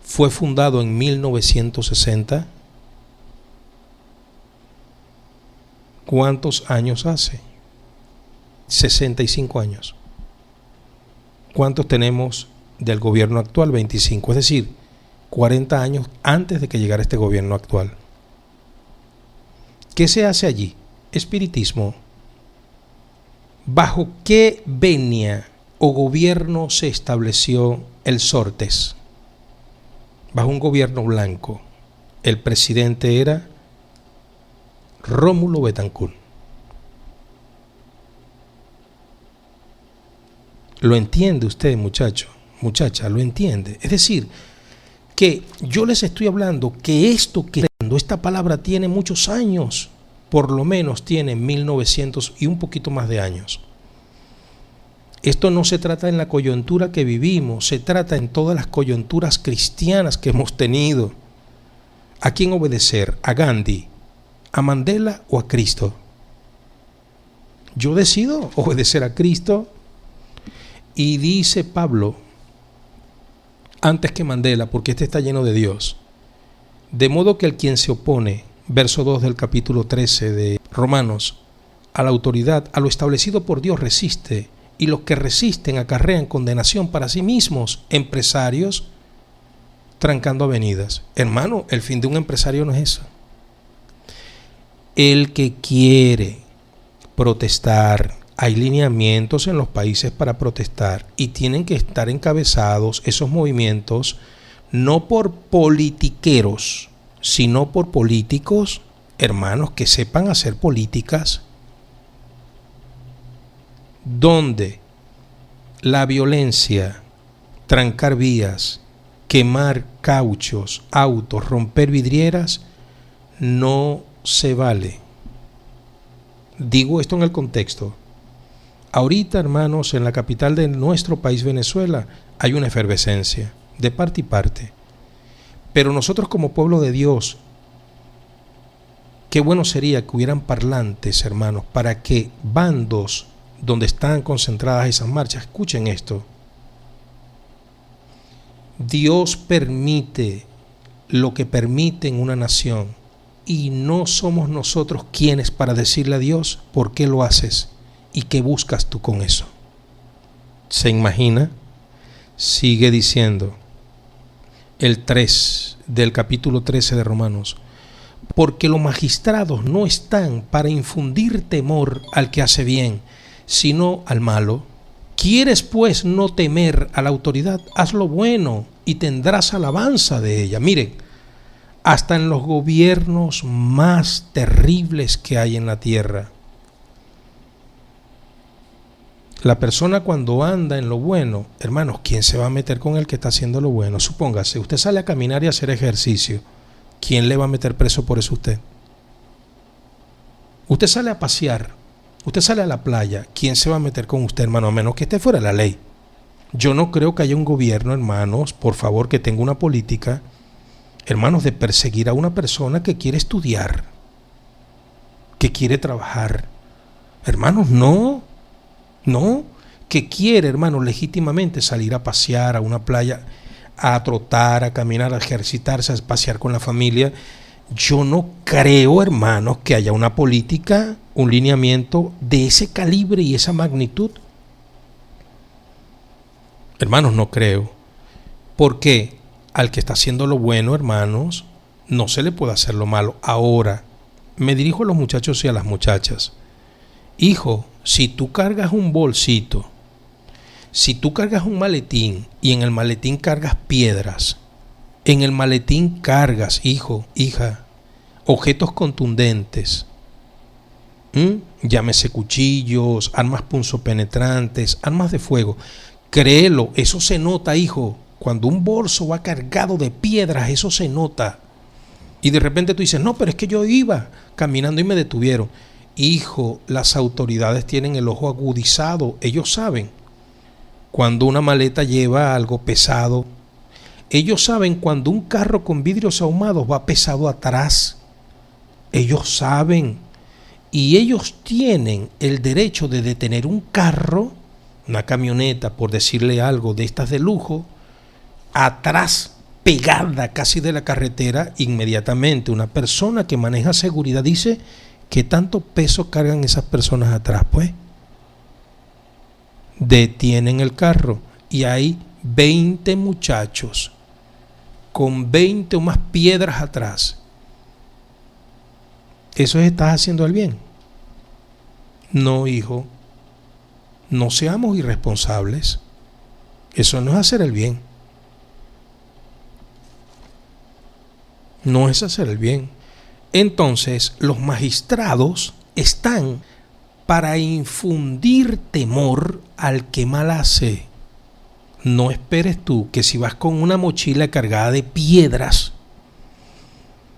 fue fundado en 1960? ¿Cuántos años hace? 65 años. ¿Cuántos tenemos del gobierno actual? 25, es decir, 40 años antes de que llegara este gobierno actual. ¿Qué se hace allí? Espiritismo. ¿Bajo qué venia o gobierno se estableció el Sortes? Bajo un gobierno blanco. El presidente era Rómulo Betancourt. ¿Lo entiende usted, muchacho? Muchacha, ¿lo entiende? Es decir, que yo les estoy hablando que esta palabra tiene muchos años, por lo menos tiene 1900 y un poquito más de años. Esto no se trata en la coyuntura que vivimos, se trata en todas las coyunturas cristianas que hemos tenido. ¿A quién obedecer? ¿A Gandhi, a Mandela o a Cristo? Yo decido obedecer a Cristo. Y dice Pablo, antes que Mandela, porque este está lleno de Dios, de modo que el quien se opone, verso 2 del capítulo 13 de Romanos, a la autoridad, a lo establecido por Dios resiste, y los que resisten acarrean condenación para sí mismos, empresarios, trancando avenidas. Hermano, el fin de un empresario no es eso. El que quiere protestar, hay lineamientos en los países para protestar y tienen que estar encabezados esos movimientos no por politiqueros, sino por políticos, hermanos, que sepan hacer políticas donde la violencia, trancar vías, quemar cauchos, autos, romper vidrieras, no se vale. Digo esto en el contexto. Ahorita, hermanos, en la capital de nuestro país, Venezuela, hay una efervescencia de parte y parte. Pero nosotros como pueblo de Dios, qué bueno sería que hubieran parlantes, hermanos, para que bandos donde están concentradas esas marchas, escuchen esto. Dios permite lo que permite en una nación y no somos nosotros quienes para decirle a Dios por qué lo haces. ¿Y qué buscas tú con eso? ¿Se imagina? Sigue diciendo el 3 del capítulo 13 de Romanos. Porque los magistrados no están para infundir temor al que hace bien, sino al malo. ¿Quieres pues no temer a la autoridad? Haz lo bueno y tendrás alabanza de ella. Miren, hasta en los gobiernos más terribles que hay en la tierra, la persona cuando anda en lo bueno, hermanos, ¿quién se va a meter con el que está haciendo lo bueno? Supóngase, usted sale a caminar y a hacer ejercicio. ¿Quién le va a meter preso por eso a usted? Usted sale a pasear, usted sale a la playa. ¿Quién se va a meter con usted, hermano? A menos que esté fuera de la ley. Yo no creo que haya un gobierno, hermanos, por favor, que tenga una política, hermanos, de perseguir a una persona que quiere estudiar, que quiere trabajar. Hermanos, no, que quiere, hermanos, legítimamente salir a pasear a una playa, a trotar, a caminar, a ejercitarse, a pasear con la familia. Yo no creo, hermanos, que haya una política, un lineamiento de ese calibre y esa magnitud. Hermanos, no creo. Porque al que está haciendo lo bueno, hermanos, no se le puede hacer lo malo. Ahora, me dirijo a los muchachos y a las muchachas. Hijo, si tú cargas un bolsito, si tú cargas un maletín y en el maletín cargas piedras, en el maletín cargas, hijo, hija, objetos contundentes, llámese cuchillos, armas punzopenetrantes, armas de fuego, créelo, eso se nota, hijo. Cuando un bolso va cargado de piedras, eso se nota. Y de repente tú dices, no, pero es que yo iba caminando y me detuvieron. Hijo, las autoridades tienen el ojo agudizado. Ellos saben cuando una maleta lleva algo pesado. Ellos saben cuando un carro con vidrios ahumados va pesado atrás. Ellos saben. Y ellos tienen el derecho de detener un carro, una camioneta, por decirle algo, de estas de lujo, atrás, pegada casi de la carretera. Inmediatamente una persona que maneja seguridad dice ¿Qué tanto peso cargan esas personas atrás, pues? Detienen el carro y hay 20 muchachos con 20 o más piedras atrás. ¿Eso estás haciendo el bien? No, hijo. No seamos irresponsables. Eso no es hacer el bien. No es hacer el bien. Entonces, los magistrados están para infundir temor al que mal hace. No esperes tú que si vas con una mochila cargada de piedras,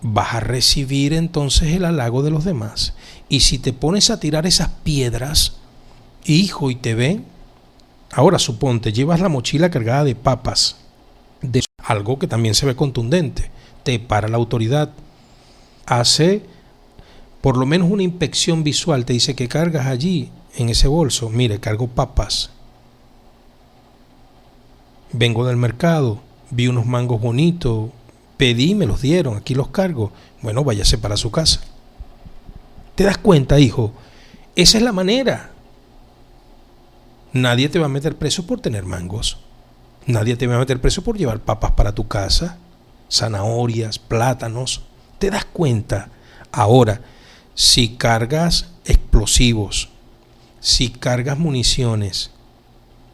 vas a recibir entonces el halago de los demás. Y si te pones a tirar esas piedras, hijo, y te ven, ahora suponte, llevas la mochila cargada de papas, de algo que también se ve contundente, te para la autoridad, hace por lo menos una inspección visual, te dice que cargas allí en ese bolso. Mire, cargo papas, vengo del mercado, vi unos mangos bonitos, pedí, me los dieron, aquí los cargo. Bueno, váyase para su casa. ¿Te das cuenta, hijo? Esa es la manera. Nadie te va a meter preso por tener mangos. Nadie te va a meter preso por llevar papas para tu casa, zanahorias, plátanos. ¿Te das cuenta? Ahora, si cargas explosivos, si cargas municiones,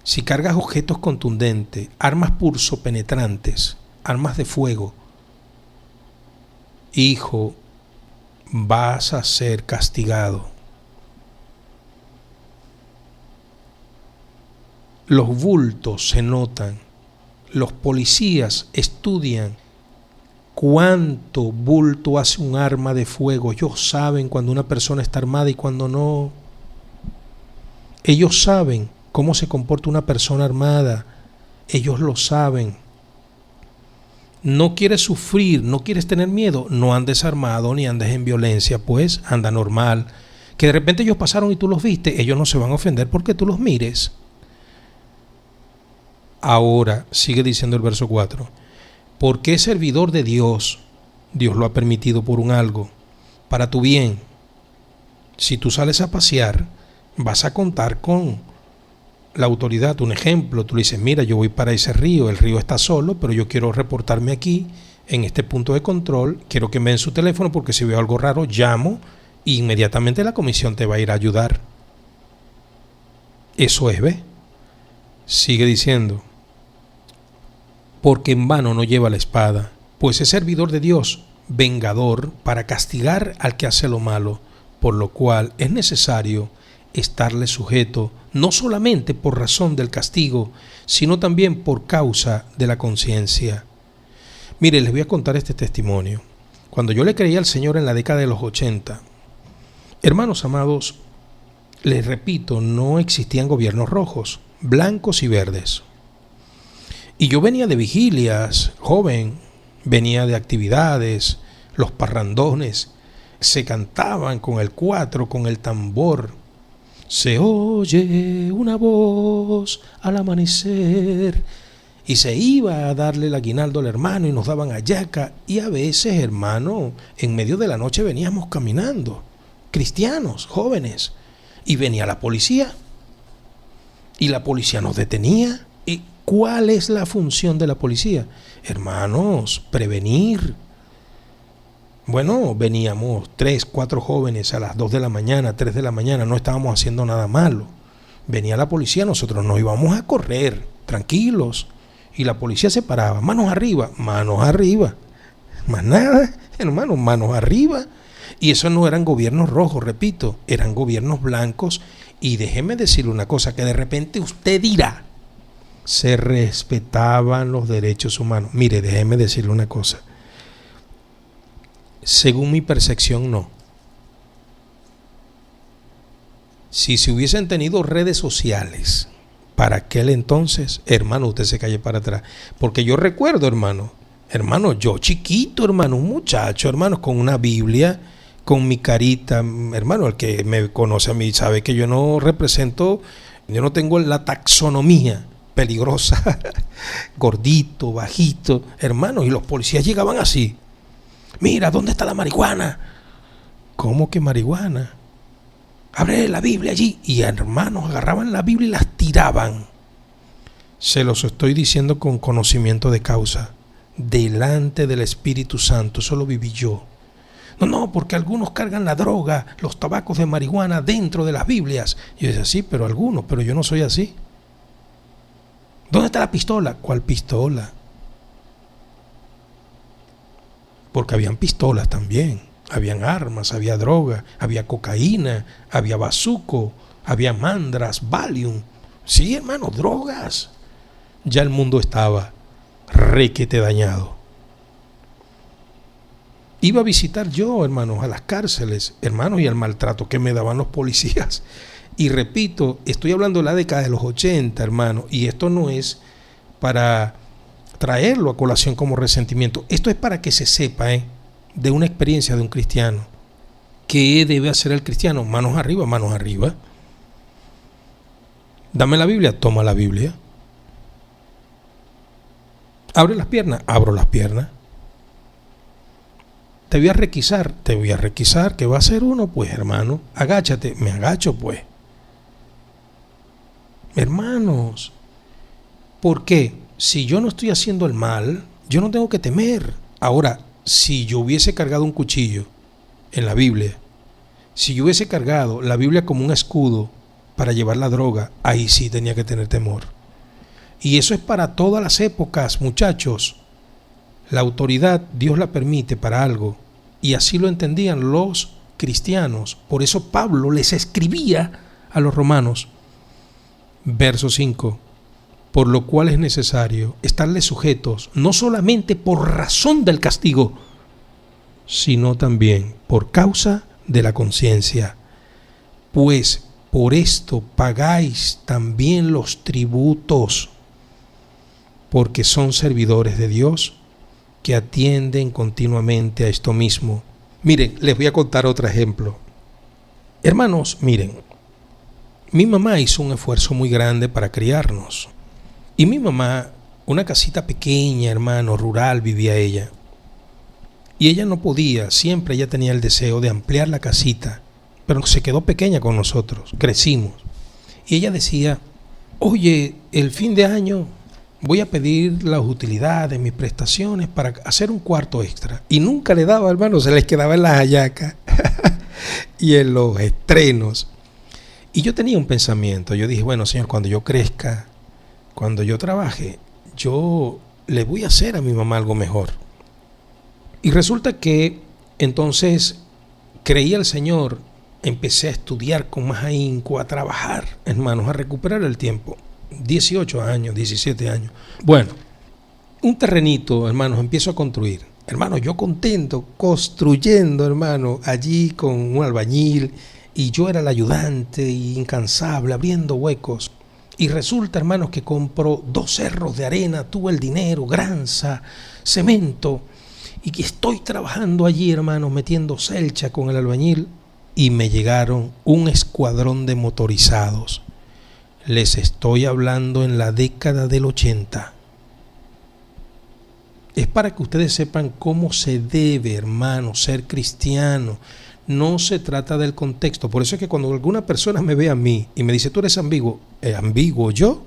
si cargas objetos contundentes, armas pulsopenetrantes, armas de fuego, hijo, vas a ser castigado. Los bultos se notan. Los policías estudian cuánto bulto hace un arma de fuego. Ellos saben cuando una persona está armada y cuando no. Ellos saben cómo se comporta una persona armada. Ellos lo saben. No quieres sufrir, no quieres tener miedo, no andes armado ni andes en violencia, pues anda normal. Que de repente ellos pasaron y tú los viste, ellos no se van a ofender porque tú los mires. Ahora, sigue diciendo el verso 4, porque es servidor de Dios, Dios lo ha permitido por un algo, para tu bien. Si tú sales a pasear, vas a contar con la autoridad. Un ejemplo, tú le dices, mira, yo voy para ese río, el río está solo, pero yo quiero reportarme aquí, en este punto de control, quiero que me den su teléfono porque si veo algo raro, llamo e inmediatamente la comisión te va a ir a ayudar. Eso es, ¿ves? Sigue diciendo, porque en vano no lleva la espada, pues es servidor de Dios, vengador para castigar al que hace lo malo, por lo cual es necesario estarle sujeto, no solamente por razón del castigo, sino también por causa de la conciencia. Mire, les voy a contar este testimonio. Cuando yo le creí al Señor en la década de los 80, hermanos amados, les repito, no existían gobiernos rojos, blancos y verdes. Y yo venía de vigilias, joven, venía de actividades, los parrandones, se cantaban con el cuatro, con el tambor. Se oye una voz al amanecer. Y se iba a darle el aguinaldo al hermano y nos daban hallaca. Y a veces, hermano, en medio de la noche veníamos caminando, cristianos, jóvenes. Y venía la policía. Y la policía nos detenía. ¿Y cuál es la función de la policía? Hermanos, prevenir. Bueno, veníamos 3, 4 jóvenes a las 2 de la mañana, 3 de la mañana, no estábamos haciendo nada malo. Venía la policía, nosotros nos íbamos a correr, tranquilos. Y la policía se paraba, manos arriba, más nada, hermano, manos arriba. Y esos no eran gobiernos rojos, repito, eran gobiernos blancos. Y déjeme decirle una cosa, que de repente usted dirá, se respetaban los derechos humanos. Mire, déjeme decirle una cosa, según mi percepción no. Si se hubiesen tenido redes sociales para aquel entonces, hermano, usted se calle para atrás. Porque yo recuerdo, hermano, yo chiquito, hermano, un muchacho, hermano, con una Biblia, con mi carita, hermano, el que me conoce a mí sabe que yo no represento, yo no tengo la taxonomía peligrosa, gordito, bajito, hermano, y los policías llegaban así. Mira, ¿dónde está la marihuana? ¿Cómo que marihuana? Abre la Biblia allí. Y hermanos, agarraban la Biblia y las tiraban. Se los estoy diciendo con conocimiento de causa. Delante del Espíritu Santo. Eso lo viví yo. No, porque algunos cargan la droga, los tabacos de marihuana dentro de las Biblias. Yo decía, sí, pero algunos, pero yo no soy así. ¿Dónde está la pistola? ¿Cuál pistola? Porque habían pistolas también, habían armas, había droga, había cocaína, había bazuco, había mandras, Valium. Sí, hermano, drogas. Ya el mundo estaba requete dañado. Iba a visitar yo, hermanos, a las cárceles, hermanos, y al maltrato que me daban los policías. Y repito, estoy hablando de la década de los 80, hermanos, y esto no es para traerlo a colación como resentimiento. Esto es para que se sepa de una experiencia de un cristiano. ¿Qué debe hacer el cristiano? Manos arriba, manos arriba. Dame la Biblia, toma la Biblia. Abre las piernas, abro las piernas. Te voy a requisar, ¿qué va a hacer uno? Pues hermano, agáchate, me agacho pues. Hermanos, ¿por qué? Si yo no estoy haciendo el mal, yo no tengo que temer. Ahora, si yo hubiese cargado un cuchillo en la Biblia, si yo hubiese cargado la Biblia como un escudo para llevar la droga, ahí sí tenía que tener temor. Y eso es para todas las épocas, muchachos. La autoridad, Dios la permite para algo, y así lo entendían los cristianos. Por eso Pablo les escribía a los romanos, verso 5, por lo cual es necesario estarles sujetos, no solamente por razón del castigo, sino también por causa de la conciencia. Pues por esto pagáis también los tributos, porque son servidores de Dios, que atienden continuamente a esto mismo. Miren, les voy a contar otro ejemplo. Hermanos, miren, mi mamá hizo un esfuerzo muy grande para criarnos. Y mi mamá, una casita pequeña, hermano, rural, vivía ella. Y ella no podía, siempre ella tenía el deseo de ampliar la casita, pero se quedó pequeña con nosotros, crecimos. Y ella decía, oye, el fin de año voy a pedir las utilidades, mis prestaciones para hacer un cuarto extra. Y nunca le daba, hermano, se les quedaba en las hallacas y en los estrenos. Y yo tenía un pensamiento, yo dije, bueno, Señor, cuando yo crezca, cuando yo trabaje, yo le voy a hacer a mi mamá algo mejor. Y resulta que entonces creí al Señor, empecé a estudiar con más ahínco, a trabajar, hermanos, a recuperar el tiempo. 18 años, 17 años. Bueno, un terrenito, hermanos, empiezo a construir. Hermano, yo contento, construyendo, hermano, allí con un albañil, y yo era el ayudante, y incansable, abriendo huecos. Y resulta, hermanos, que compro 2 cerros de arena, tuve el dinero, granza, cemento, y que estoy trabajando allí, hermanos, metiendo celcha con el albañil, y me llegaron un escuadrón de motorizados. Les estoy hablando en la década del 80. Es para que ustedes sepan cómo se debe, hermano, ser cristiano. No se trata del contexto. Por eso es que cuando alguna persona me ve a mí y me dice, tú eres ambiguo, ¿es ambiguo yo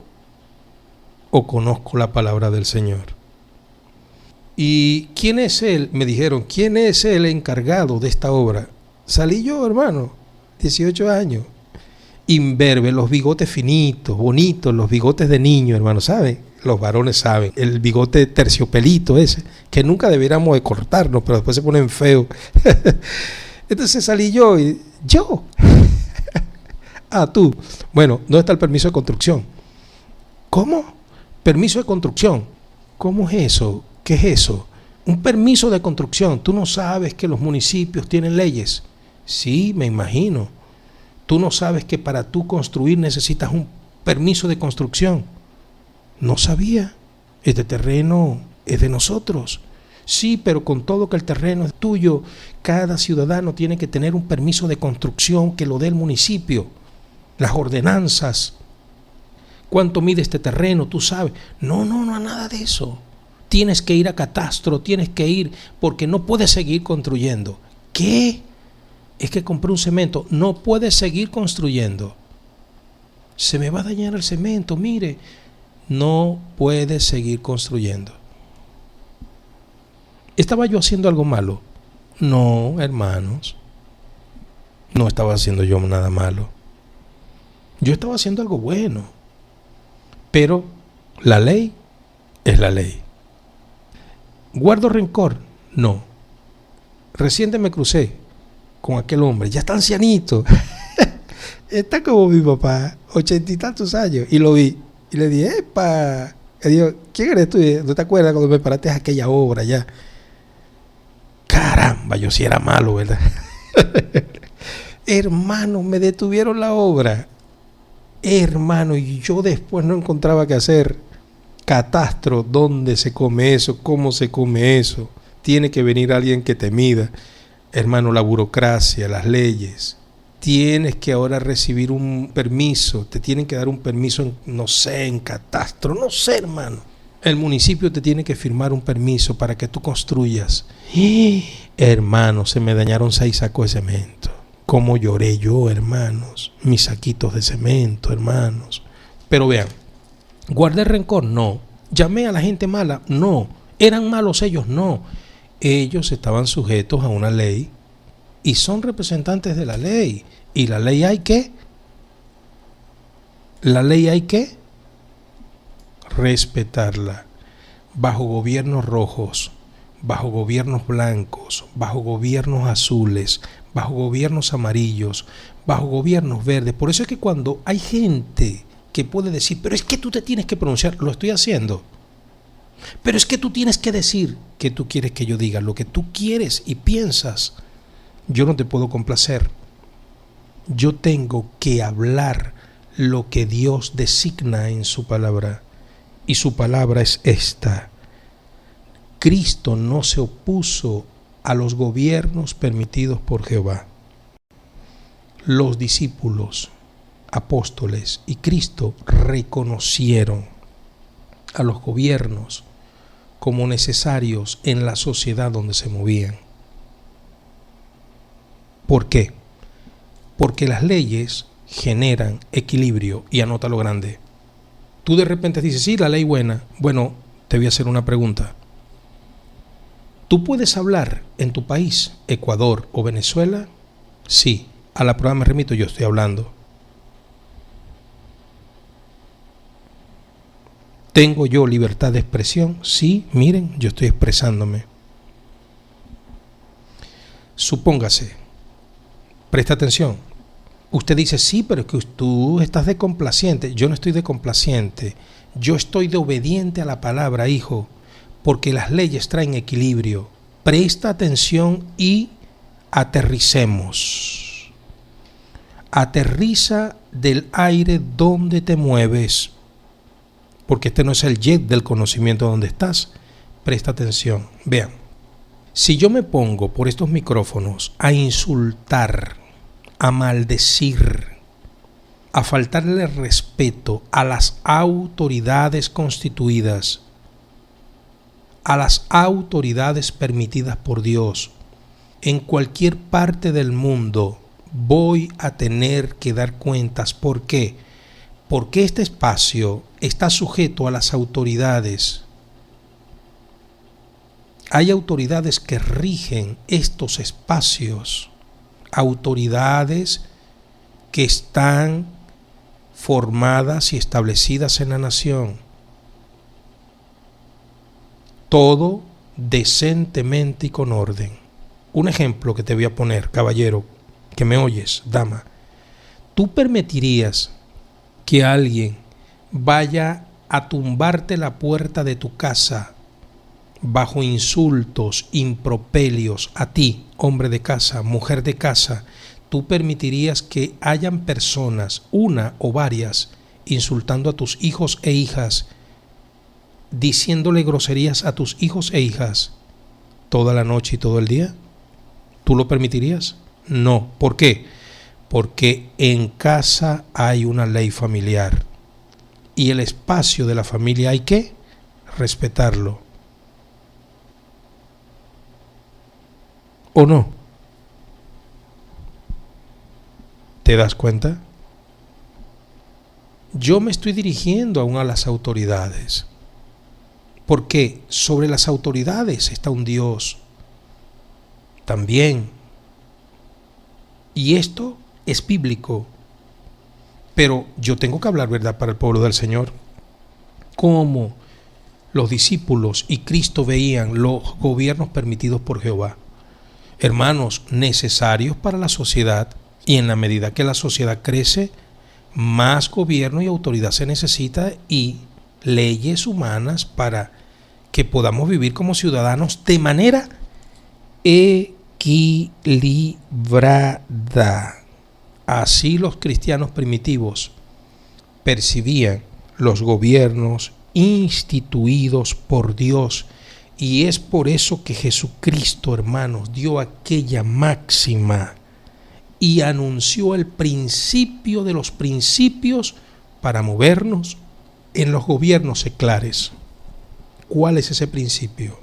o conozco la palabra del Señor? ¿Y quién es él? Me dijeron, ¿quién es el encargado de esta obra? Salí yo, hermano, 18 años. Imberbe, los bigotes finitos, bonitos, los bigotes de niño, hermano, ¿saben? Los varones saben, el bigote terciopelito ese, que nunca deberíamos de cortarnos, pero después se ponen feos. Entonces salí yo y yo. Tú. Bueno, ¿dónde está el permiso de construcción? ¿Cómo? Permiso de construcción. ¿Cómo es eso? ¿Qué es eso? Un permiso de construcción. ¿Tú no sabes que los municipios tienen leyes? Sí, me imagino. ¿Tú no sabes que para tú construir necesitas un permiso de construcción? No sabía. Este terreno es de nosotros. Sí, pero con todo que el terreno es tuyo, cada ciudadano tiene que tener un permiso de construcción que lo dé el municipio. Las ordenanzas. ¿Cuánto mide este terreno? Tú sabes. No, nada de eso. Tienes que ir a catastro, tienes que ir porque no puedes seguir construyendo. ¿Qué? es que compré un cemento. No puedes seguir construyendo. Se me va a dañar el cemento, mire. No puedes seguir construyendo. ¿Estaba yo haciendo algo malo? No, hermanos. No estaba haciendo yo nada malo. Yo estaba haciendo algo bueno. Pero la ley es la ley. ¿Guardo rencor? No. Reciente me crucé con aquel hombre, ya está ancianito. Está como mi papá, 80 y tantos años. Y lo vi. Y le dije, epa. Le digo, ¿quién eres tú? ¿No te acuerdas cuando me paraste a aquella obra ya? Caramba, yo sí era malo, ¿verdad? Hermano, me detuvieron la obra. Hermano, y yo después no encontraba qué hacer. Catastro, ¿dónde se come eso? ¿Cómo se come eso? Tiene que venir alguien que te mida. Hermano, la burocracia, las leyes. Tienes que ahora recibir un permiso. Te tienen que dar un permiso en, no sé, en catastro. No sé, hermano. El municipio te tiene que firmar un permiso para que tú construyas. Hermano, se me dañaron 6 sacos de cemento. Cómo lloré yo, hermanos. Mis saquitos de cemento, hermanos. Pero vean, ¿guardé rencor? No. ¿Llamé a la gente mala? No. ¿Eran malos ellos? No. Ellos estaban sujetos a una ley y son representantes de la ley. ¿Y la ley hay que? La ley hay que respetarla. Bajo gobiernos rojos, bajo gobiernos blancos, bajo gobiernos azules, bajo gobiernos amarillos, bajo gobiernos verdes. Por eso es que cuando hay gente que puede decir, pero es que tú te tienes que pronunciar, lo estoy haciendo. Pero es que tú tienes que decir que tú quieres que yo diga lo que tú quieres y piensas. Yo no te puedo complacer. Yo tengo que hablar lo que Dios designa en su palabra. Y su palabra es esta. Cristo no se opuso a los gobiernos permitidos por Jehová. Los discípulos, apóstoles y Cristo reconocieron a los gobiernos como necesarios en la sociedad donde se movían. ¿Por qué? Porque las leyes generan equilibrio. Y anota lo grande. Tú de repente dices, sí, la ley buena. Bueno, te voy a hacer una pregunta. ¿Tú puedes hablar en tu país, Ecuador o Venezuela? Sí, a la prueba me remito, yo estoy hablando. ¿Tengo yo libertad de expresión? Sí, miren, yo estoy expresándome. Supóngase, presta atención. Usted dice, sí, pero es que tú estás de complaciente. Yo no estoy de complaciente. Yo estoy de obediente a la palabra, hijo, porque las leyes traen equilibrio. Presta atención y aterricemos. Aterriza del aire donde te mueves, porque este no es el jet del conocimiento donde estás. Presta atención. Vean, si yo me pongo por estos micrófonos a insultar, a maldecir, a faltarle respeto a las autoridades constituidas, a las autoridades permitidas por Dios, en cualquier parte del mundo voy a tener que dar cuentas. ¿Por qué? Porque este espacio está sujeto a las autoridades. Hay autoridades que rigen estos espacios. Autoridades que están formadas y establecidas en la nación. Todo decentemente y con orden. Un ejemplo que te voy a poner, caballero, que me oyes, dama. ¿Tú permitirías que alguien vaya a tumbarte la puerta de tu casa bajo insultos, impropelios a ti, hombre de casa, mujer de casa? ¿Tú permitirías que hayan personas, una o varias, insultando a tus hijos e hijas, diciéndole groserías a tus hijos e hijas toda la noche y todo el día? ¿Tú lo permitirías? No. ¿Por qué? Porque en casa hay una ley familiar y el espacio de la familia hay que respetarlo. ¿O no? ¿Te das cuenta? Yo me estoy dirigiendo aún a las autoridades, porque sobre las autoridades está un Dios también. Y esto es bíblico. Pero yo tengo que hablar verdad para el pueblo del Señor. Cómo los discípulos y Cristo veían los gobiernos permitidos por Jehová. Hermanos, necesarios para la sociedad, y en la medida que la sociedad crece, más gobierno y autoridad se necesita, y leyes humanas para que podamos vivir como ciudadanos de manera equilibrada. Así los cristianos primitivos percibían los gobiernos instituidos por Dios, y es por eso que Jesucristo, hermanos, dio aquella máxima y anunció el principio de los principios para movernos en los gobiernos seculares. ¿Cuál es ese principio?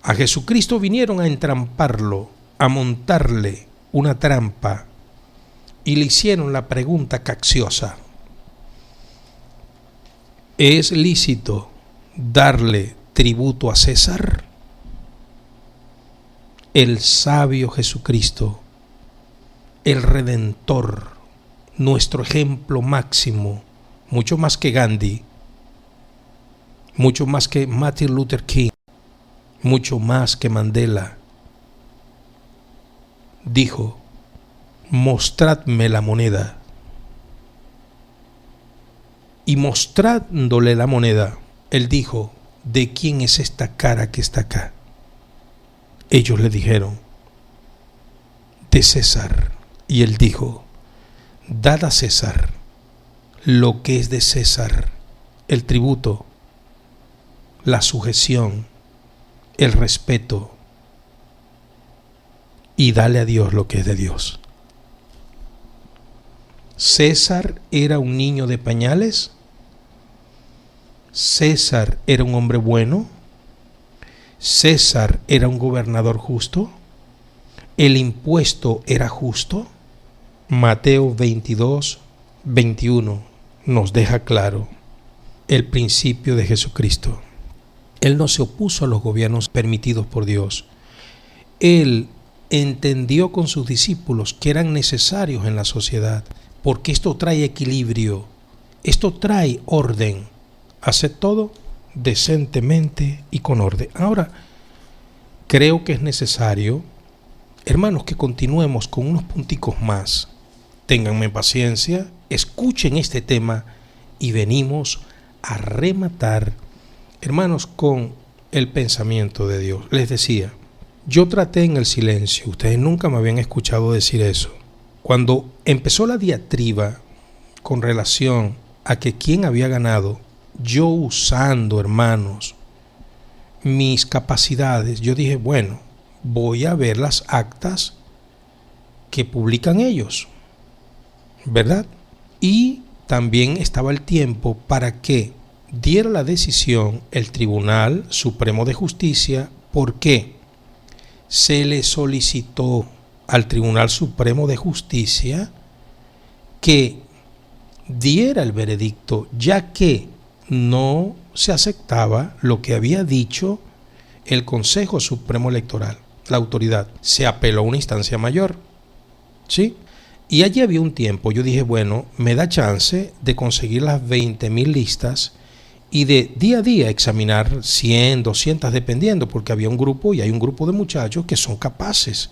A Jesucristo vinieron a entramparlo, a montarle una trampa, y le hicieron la pregunta cacciosa: ¿es lícito darle tributo a César? El sabio Jesucristo, el Redentor, nuestro ejemplo máximo, mucho más que Gandhi, mucho más que Martin Luther King, mucho más que Mandela, dijo: mostradme la moneda. Y mostrándole la moneda, él dijo: ¿de quién es esta cara que está acá? Ellos le dijeron: de César. Y él dijo: dad a César lo que es de César, el tributo, la sujeción, el respeto, y dale a Dios lo que es de Dios. ¿César era un niño de pañales? ¿César era un hombre bueno? ¿César era un gobernador justo? ¿El impuesto era justo? Mateo 22, 21 nos deja claro el principio de Jesucristo. Él no se opuso a los gobiernos permitidos por Dios. Él entendió con sus discípulos que eran necesarios en la sociedad, porque esto trae equilibrio, esto trae orden. Hace todo decentemente y con orden. Ahora, creo que es necesario, hermanos, que continuemos con unos punticos más. Ténganme paciencia, escuchen este tema y venimos a rematar, hermanos, con el pensamiento de Dios. Les decía, yo traté en el silencio, ustedes nunca me habían escuchado decir eso. Cuando empezó la diatriba con relación a que quién había ganado, yo usando, hermanos, mis capacidades, yo dije, bueno, voy a ver las actas que publican ellos, ¿verdad? Y también estaba el tiempo para que diera la decisión el Tribunal Supremo de Justicia, porque se le solicitó al Tribunal Supremo de Justicia que diera el veredicto, ya que no se aceptaba lo que había dicho el Consejo Supremo Electoral, la autoridad. Se apeló a una instancia mayor, ¿sí? Y allí había un tiempo, yo dije, bueno, me da chance de conseguir las 20,000 listas y de día a día examinar 100, 200, dependiendo, porque había un grupo y hay un grupo de muchachos que son capaces.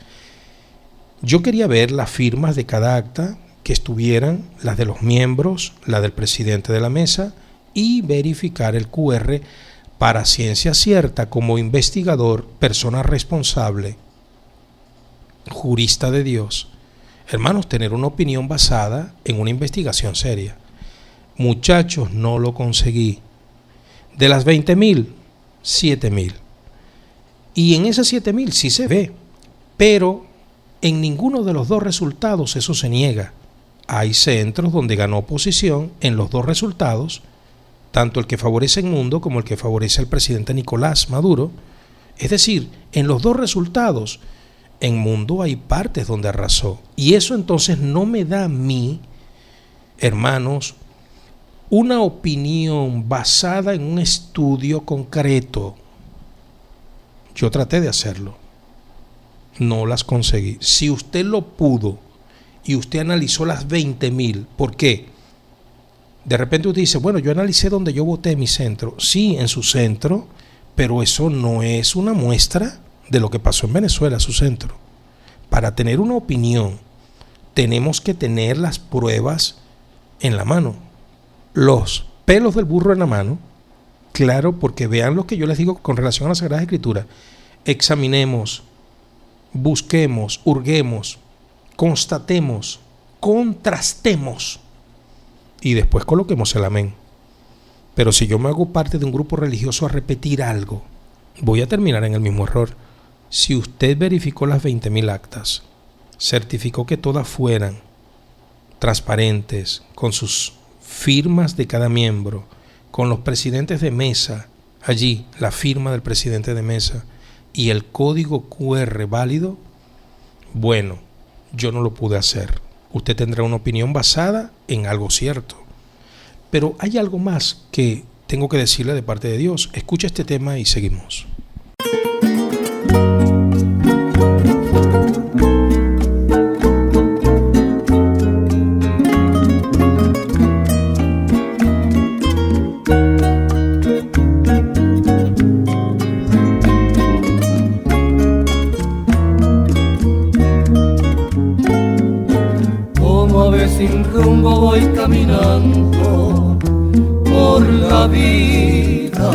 Yo quería ver las firmas de cada acta, que estuvieran las de los miembros, la del presidente de la mesa, y verificar el QR para ciencia cierta, como investigador, persona responsable, jurista de Dios. Hermanos, tener una opinión basada en una investigación seria. Muchachos, no lo conseguí. De las 20,000, 7,000. Y en esas 7,000 sí se ve, pero en ninguno de los dos resultados eso se niega. Hay centros donde ganó oposición en los dos resultados, tanto el que favorece el mundo como el que favorece al presidente Nicolás Maduro. Es decir, en los dos resultados En mundo hay partes donde arrasó. Y eso entonces no me da a mí, hermanos, una opinión basada en un estudio concreto. Yo traté de hacerlo. No las conseguí. Si usted lo pudo y usted analizó las 20.000, ¿por qué? De repente usted dice, bueno, yo analicé donde yo voté en mi centro. Sí, en su centro, pero eso no es una muestra de lo que pasó en Venezuela, su centro. Para tener una opinión, tenemos que tener las pruebas en la mano. Los pelos del burro en la mano, claro, porque vean lo que yo les digo con relación a la Sagrada Escritura. Examinemos, busquemos, hurguemos, constatemos, contrastemos y después coloquemos el amén. Pero si yo me hago parte de un grupo religioso a repetir algo, voy a terminar en el mismo error. Si usted verificó las 20.000 actas, certificó que todas fueran transparentes, con sus firmas de cada miembro, con los presidentes de mesa, allí la firma del presidente de mesa y el código QR válido, bueno, yo no lo pude hacer. Usted tendrá una opinión basada en algo cierto. Pero hay algo más que tengo que decirle de parte de Dios. Escucha este tema y seguimos. Sin rumbo voy caminando por la vida,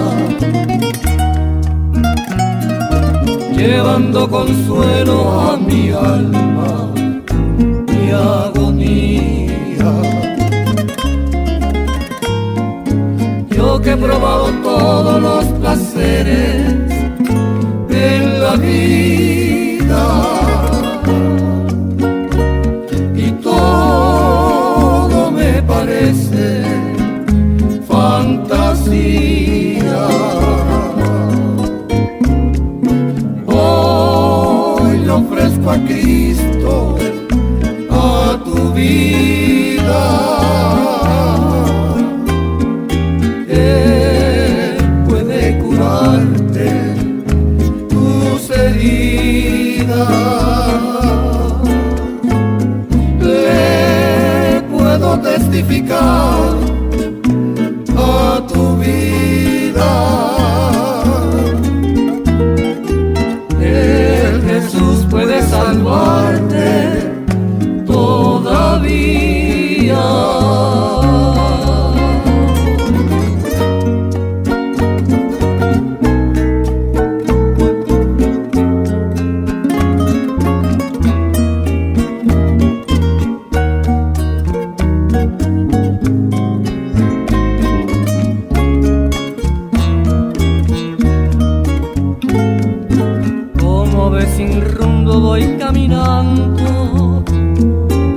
llevando consuelo a mi alma, mi agonía. Yo que he probado todos los placeres de la vida, parece fantasía. Hoy le ofrezco a Cristo, a tu vida. Él puede curarte tus heridas. Testificar a tu vida. El Jesús puede salvarte todavía. Voy caminando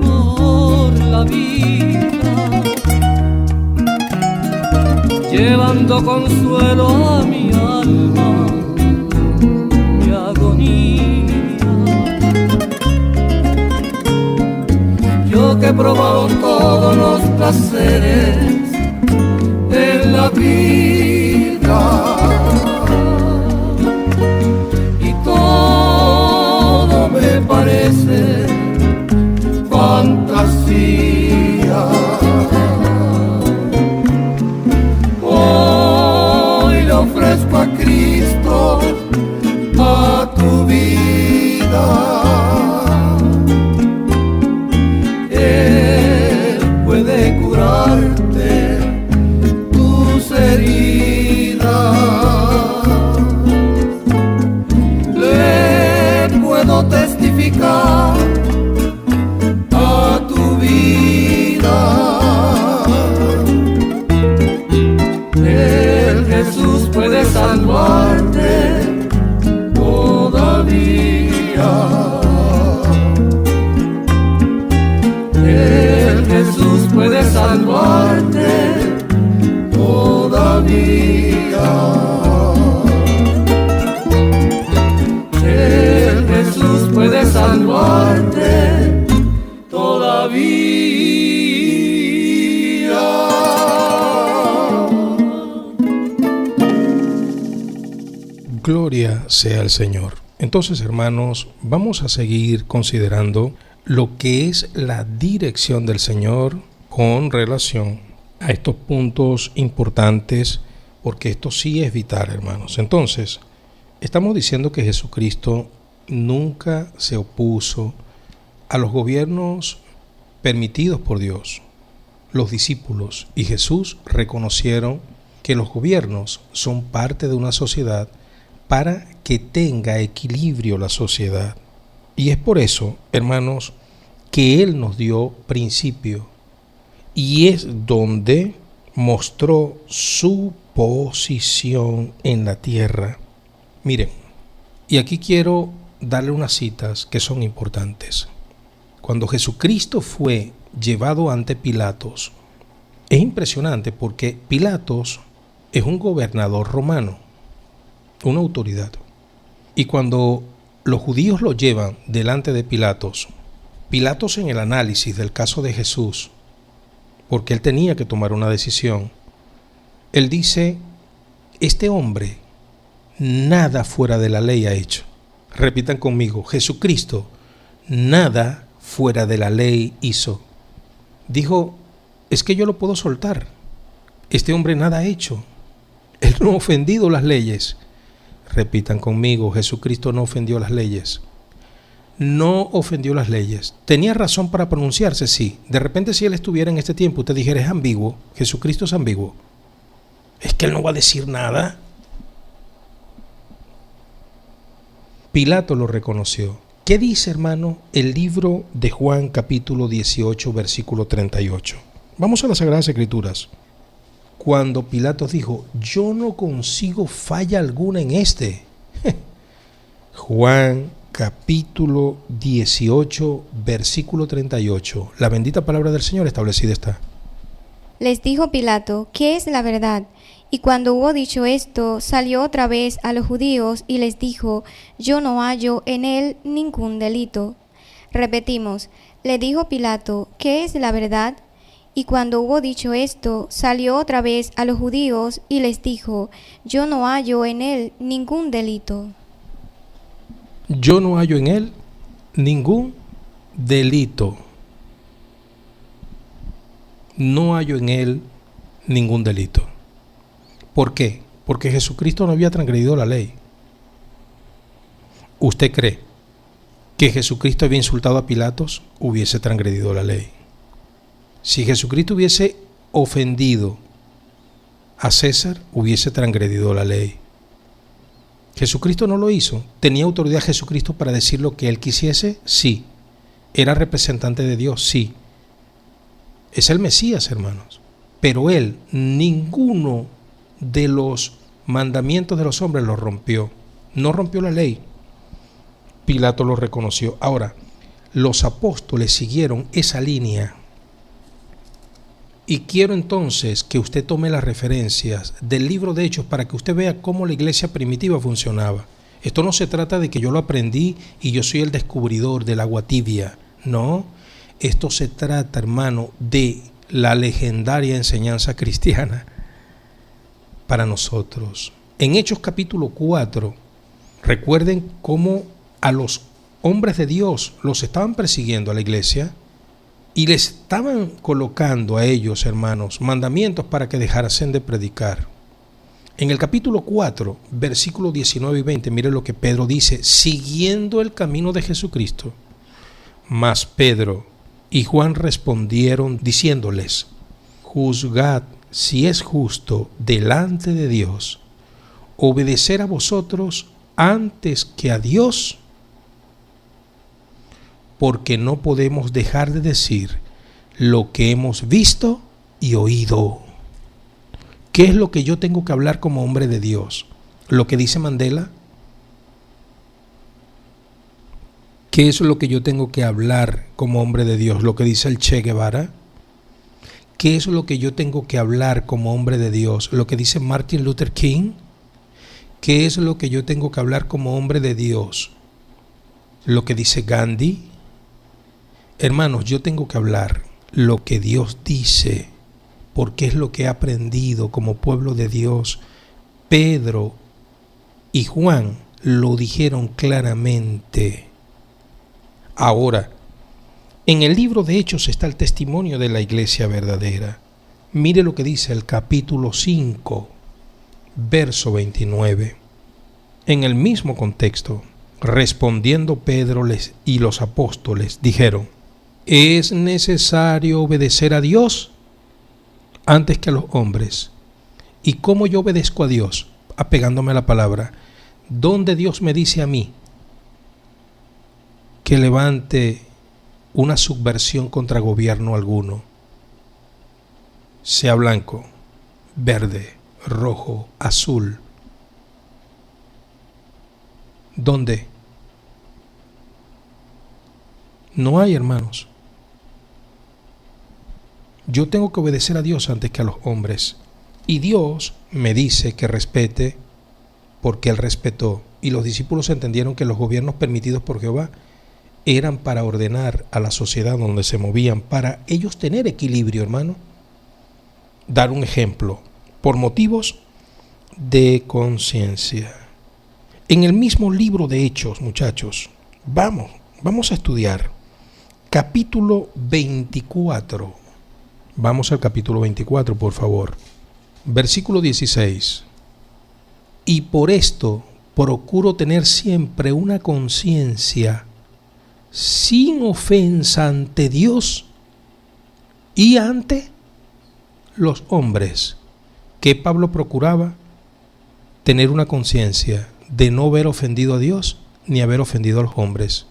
por la vida, llevando consuelo a mi alma, mi agonía. Yo que he probado todos los placeres de la vida, me parece fantasía. Hoy le ofrezco a Cristo, a tu vida. Él puede curarte tus heridas. Puedo testificar a tu vida. El Jesús puede salvarte todavía. El Jesús puede salvarte todavía. Jesús puede Gloria sea al Señor. Entonces, hermanos, vamos a seguir considerando lo que es la dirección del Señor con relación a estos puntos importantes, porque esto sí es vital, hermanos. Entonces, estamos diciendo que Jesucristo nunca se opuso a los gobiernos permitidos por Dios. Los discípulos y Jesús reconocieron que los gobiernos son parte de una sociedad para que tenga equilibrio la sociedad. Y es por eso, hermanos, que Él nos dio principio y es donde mostró su posición en la tierra. Miren, y aquí quiero darle unas citas que son importantes. Cuando Jesucristo fue llevado ante Pilatos, es impresionante porque Pilatos es un gobernador romano, una autoridad. Y cuando los judíos lo llevan delante de Pilatos, Pilatos en el análisis del caso de Jesús, porque él tenía que tomar una decisión, él dice, este hombre nada fuera de la ley ha hecho. Repitan conmigo, Jesucristo nada fuera de la ley hizo. Dijo, es que yo lo puedo soltar. Este hombre nada ha hecho. Él no ha ofendido las leyes. Repitan conmigo, Jesucristo no ofendió las leyes. No ofendió las leyes. ¿Tenía razón para pronunciarse? Sí. De repente, si él estuviera en este tiempo, usted dijera, es ambiguo. Jesucristo es ambiguo. Es que él no va a decir nada. Pilato lo reconoció. ¿Qué dice, hermano, el libro de Juan, capítulo 18, versículo 38? Vamos a las Sagradas Escrituras. Cuando Pilato dijo, yo no consigo falla alguna en este. Juan, capítulo 18, versículo 38. La bendita palabra del Señor establecida está. Les dijo Pilato, ¿qué es la verdad? Y cuando hubo dicho esto, salió otra vez a los judíos y les dijo, yo no hallo en él ningún delito. Repetimos, le dijo Pilato, ¿qué es la verdad? Y cuando hubo dicho esto, salió otra vez a los judíos y les dijo, yo no hallo en él ningún delito. Yo no hallo en él ningún delito. No hallo en él ningún delito. ¿Por qué? Porque Jesucristo no había transgredido la ley. ¿Usted cree que Jesucristo había insultado a Pilatos? Hubiese transgredido la ley. Si Jesucristo hubiese ofendido a César, hubiese transgredido la ley. Jesucristo no lo hizo. ¿Tenía autoridad Jesucristo para decir lo que él quisiese? Sí. ¿Era representante de Dios? Sí. Es el Mesías, hermanos. Pero él, ninguno de los mandamientos de los hombres los rompió. No rompió la ley. Pilato lo reconoció. Ahora, los apóstoles siguieron esa línea. Y quiero entonces que usted tome las referencias del libro de Hechos para que usted vea cómo la iglesia primitiva funcionaba. Esto no se trata de que yo lo aprendí y yo soy el descubridor del agua tibia. No, esto se trata, hermano, de la legendaria enseñanza cristiana para nosotros. En Hechos capítulo 4, recuerden cómo a los hombres de Dios los estaban persiguiendo a la iglesia y les estaban colocando a ellos, hermanos, mandamientos para que dejasen de predicar. En el capítulo 4, versículos 19 y 20, miren lo que Pedro dice, siguiendo el camino de Jesucristo. Mas Pedro y Juan respondieron diciéndoles, juzgad si es justo delante de Dios obedecer a vosotros antes que a Dios, porque no podemos dejar de decir lo que hemos visto y oído. ¿Qué es lo que yo tengo que hablar como hombre de Dios? ¿Lo que dice Mandela? ¿Qué es lo que yo tengo que hablar como hombre de Dios? ¿Lo que dice el Che Guevara? ¿Qué es lo que yo tengo que hablar como hombre de Dios? ¿Lo que dice Martin Luther King? ¿Qué es lo que yo tengo que hablar como hombre de Dios? ¿Lo que dice Gandhi? Hermanos, yo tengo que hablar lo que Dios dice, porque es lo que he aprendido como pueblo de Dios. Pedro y Juan lo dijeron claramente. Ahora, en el libro de Hechos está el testimonio de la iglesia verdadera. Mire lo que dice el capítulo 5, verso 29. En el mismo contexto, respondiendo Pedro y los apóstoles dijeron: ¿es necesario obedecer a Dios antes que a los hombres? ¿Y cómo yo obedezco a Dios? Apegándome a la palabra. ¿Dónde Dios me dice a mí que levante una subversión contra gobierno alguno, sea blanco, verde, rojo, azul? ¿Dónde? No hay, hermanos. Yo tengo que obedecer a Dios antes que a los hombres. Y Dios me dice que respete porque Él respetó. Y los discípulos entendieron que los gobiernos permitidos por Jehová eran para ordenar a la sociedad donde se movían, para ellos tener equilibrio, hermano. Dar un ejemplo, por motivos de conciencia. En el mismo libro de Hechos, muchachos, vamos a estudiar capítulo 24. Vamos al capítulo 24, por favor. Versículo 16. Y por esto procuro tener siempre una conciencia sin ofensa ante Dios y ante los hombres. ¿Qué Pablo procuraba? Tener una conciencia de no haber ofendido a Dios ni haber ofendido a los hombres.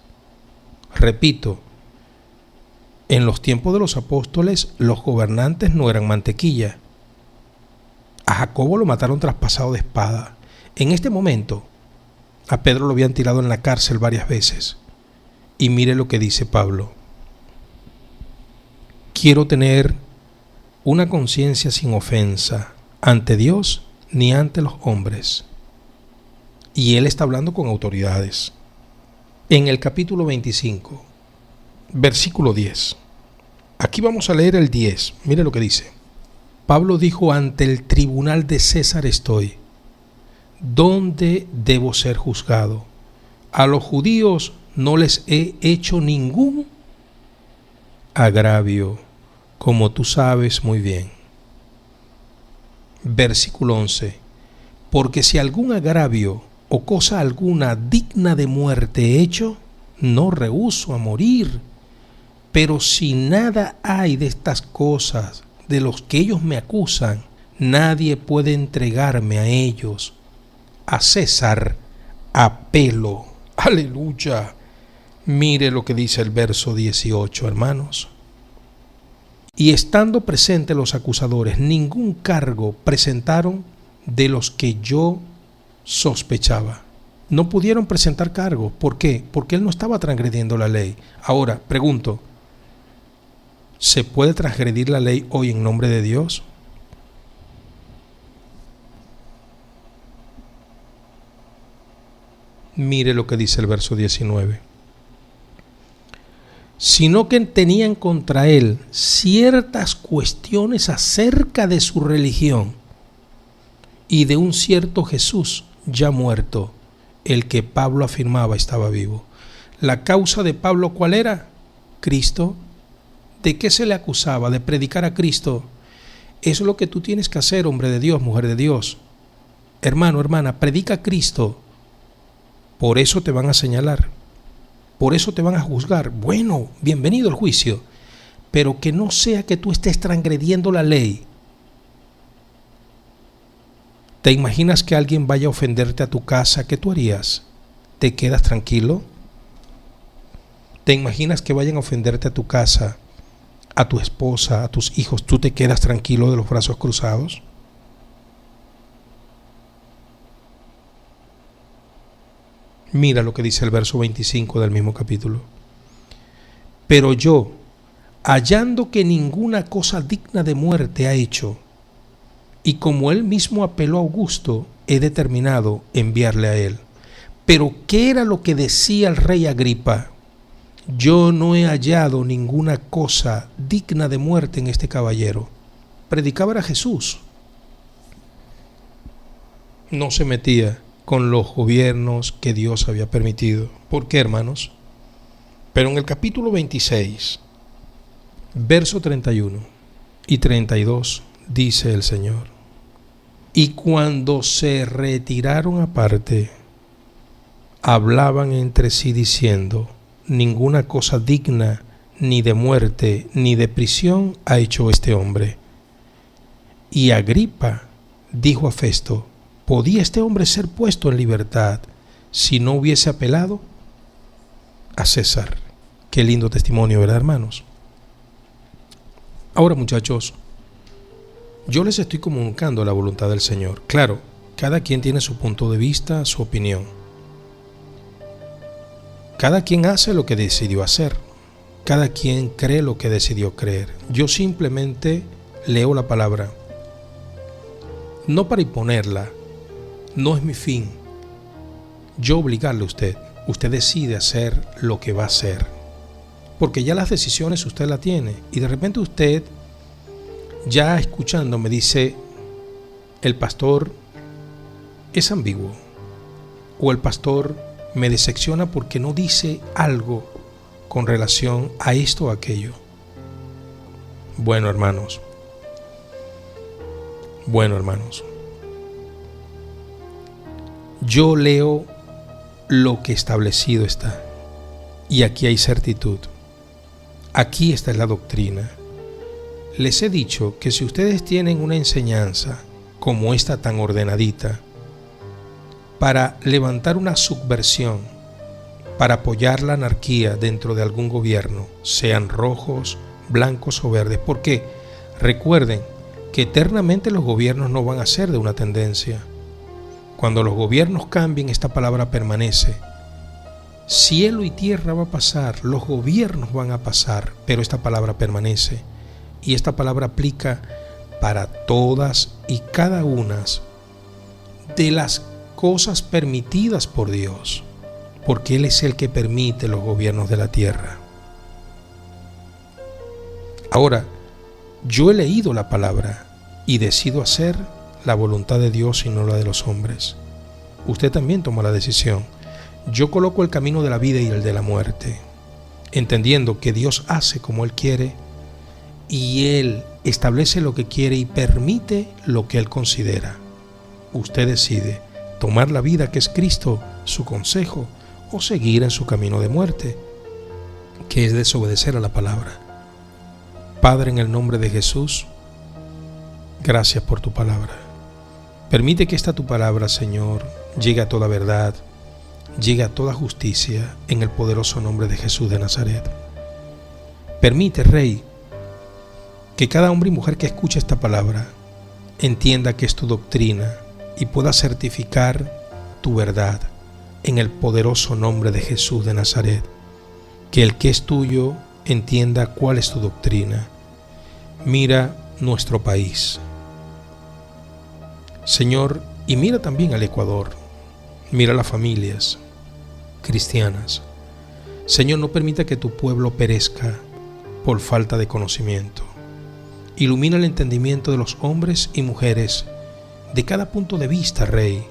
Repito, en los tiempos de los apóstoles los gobernantes no eran mantequilla. A Jacobo lo mataron traspasado de espada. En este momento, a Pedro lo habían tirado en la cárcel varias veces. Y mire lo que dice Pablo: quiero tener una conciencia sin ofensa ante Dios ni ante los hombres. Y él está hablando con autoridades. En el capítulo 25, versículo 10. Aquí vamos a leer el 10. Mire lo que dice. Pablo dijo: ante el tribunal de César estoy, donde debo ser juzgado. A los judíos no les he hecho ningún agravio, como tú sabes muy bien. Versículo 11. Porque si algún agravio o cosa alguna digna de muerte he hecho, no rehúso a morir. Pero si nada hay de estas cosas de los que ellos me acusan, nadie puede entregarme a ellos. A César apelo. Aleluya. Mire lo que dice el verso 18, hermanos. Y estando presentes los acusadores, ningún cargo presentaron de los que yo sospechaba. No pudieron presentar cargo. ¿Por qué? Porque él no estaba transgrediendo la ley. Ahora, pregunto, ¿se puede transgredir la ley hoy en nombre de Dios? Mire lo que dice el verso 19. Sino que tenían contra él ciertas cuestiones acerca de su religión y de un cierto Jesús ya muerto, el que Pablo afirmaba estaba vivo. ¿La causa de Pablo cuál era? Cristo. ¿De qué se le acusaba? De predicar a Cristo. Eso es lo que tú tienes que hacer, hombre de Dios, mujer de Dios. Hermano, hermana, predica a Cristo. Por eso te van a señalar. Por eso te van a juzgar. Bueno, bienvenido al juicio. Pero que no sea que tú estés transgrediendo la ley. ¿Te imaginas que alguien vaya a ofenderte a tu casa? ¿Qué tú harías? ¿Te quedas tranquilo? ¿Te imaginas que vayan a ofenderte a tu casa, a tu esposa, a tus hijos? ¿Tú te quedas tranquilo de los brazos cruzados? Mira lo que dice el verso 25 del mismo capítulo. Pero yo, hallando que ninguna cosa digna de muerte ha hecho, y como él mismo apeló a Augusto, he determinado enviarle a él. Pero ¿qué era lo que decía el rey Agripa? Yo no he hallado ninguna cosa digna de muerte en este caballero. Predicaba a Jesús. No se metía con los gobiernos que Dios había permitido. ¿Por qué, hermanos? Pero en el capítulo 26, verso 31 y 32, dice el Señor: y cuando se retiraron aparte, hablaban entre sí diciendo: ninguna cosa digna ni de muerte ni de prisión ha hecho este hombre. Y Agripa dijo a Festo: ¿podía este hombre ser puesto en libertad si no hubiese apelado a César? Qué lindo testimonio, ¿verdad, hermanos? Ahora, muchachos, yo les estoy comunicando la voluntad del Señor. Claro, cada quien tiene su punto de vista, su opinión. Cada quien hace lo que decidió hacer. Cada quien cree lo que decidió creer. Yo simplemente leo la palabra, no para imponerla. No es mi fin yo obligarle a usted. Usted decide hacer lo que va a hacer, porque ya las decisiones usted las tiene. Y de repente usted, ya escuchando, me dice: el pastor es ambiguo, o el pastor me decepciona porque no dice algo con relación a esto o aquello. Bueno, hermanos, yo leo lo que establecido está, y aquí hay certitud. Aquí está la doctrina. Les he dicho que si ustedes tienen una enseñanza como esta tan ordenadita, para levantar una subversión, para apoyar la anarquía dentro de algún gobierno, sean rojos, blancos o verdes, porque recuerden que eternamente los gobiernos no van a ser de una tendencia. Cuando los gobiernos cambien, esta palabra permanece. Cielo y tierra va a pasar, los gobiernos van a pasar, pero esta palabra permanece. Y esta palabra aplica para todas y cada una de las cosas permitidas por Dios, porque Él es el que permite los gobiernos de la tierra. Ahora, yo he leído la palabra y decido hacer la voluntad de Dios y no la de los hombres. Usted también toma la decisión. Yo coloco el camino de la vida y el de la muerte, entendiendo que Dios hace como Él quiere y Él establece lo que quiere y permite lo que Él considera. Usted decide tomar la vida que es Cristo, su consejo, o seguir en su camino de muerte, que es desobedecer a la palabra. Padre, en el nombre de Jesús, gracias por tu palabra. Permite que esta tu palabra, Señor, llegue a toda verdad, llegue a toda justicia, en el poderoso nombre de Jesús de Nazaret. Permite, Rey, que cada hombre y mujer que escuche esta palabra entienda que es tu doctrina y pueda certificar tu verdad en el poderoso nombre de Jesús de Nazaret. Que el que es tuyo entienda cuál es tu doctrina. Mira nuestro país, Señor, y mira también al Ecuador. Mira las familias cristianas. Señor, no permita que tu pueblo perezca por falta de conocimiento. Ilumina el entendimiento de los hombres y mujeres de cada punto de vista, Rey,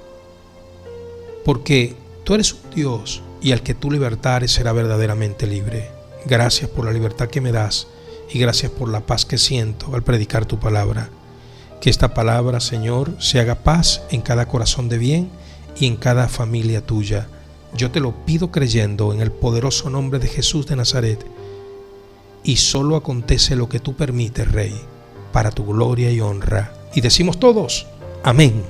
porque tú eres un Dios y al que tú libertares será verdaderamente libre. Gracias por la libertad que me das y gracias por la paz que siento al predicar tu palabra. Que esta palabra, Señor, se haga paz en cada corazón de bien y en cada familia tuya. Yo te lo pido creyendo en el poderoso nombre de Jesús de Nazaret. Y solo acontece lo que tú permites, Rey, para tu gloria y honra. Y decimos todos, amén.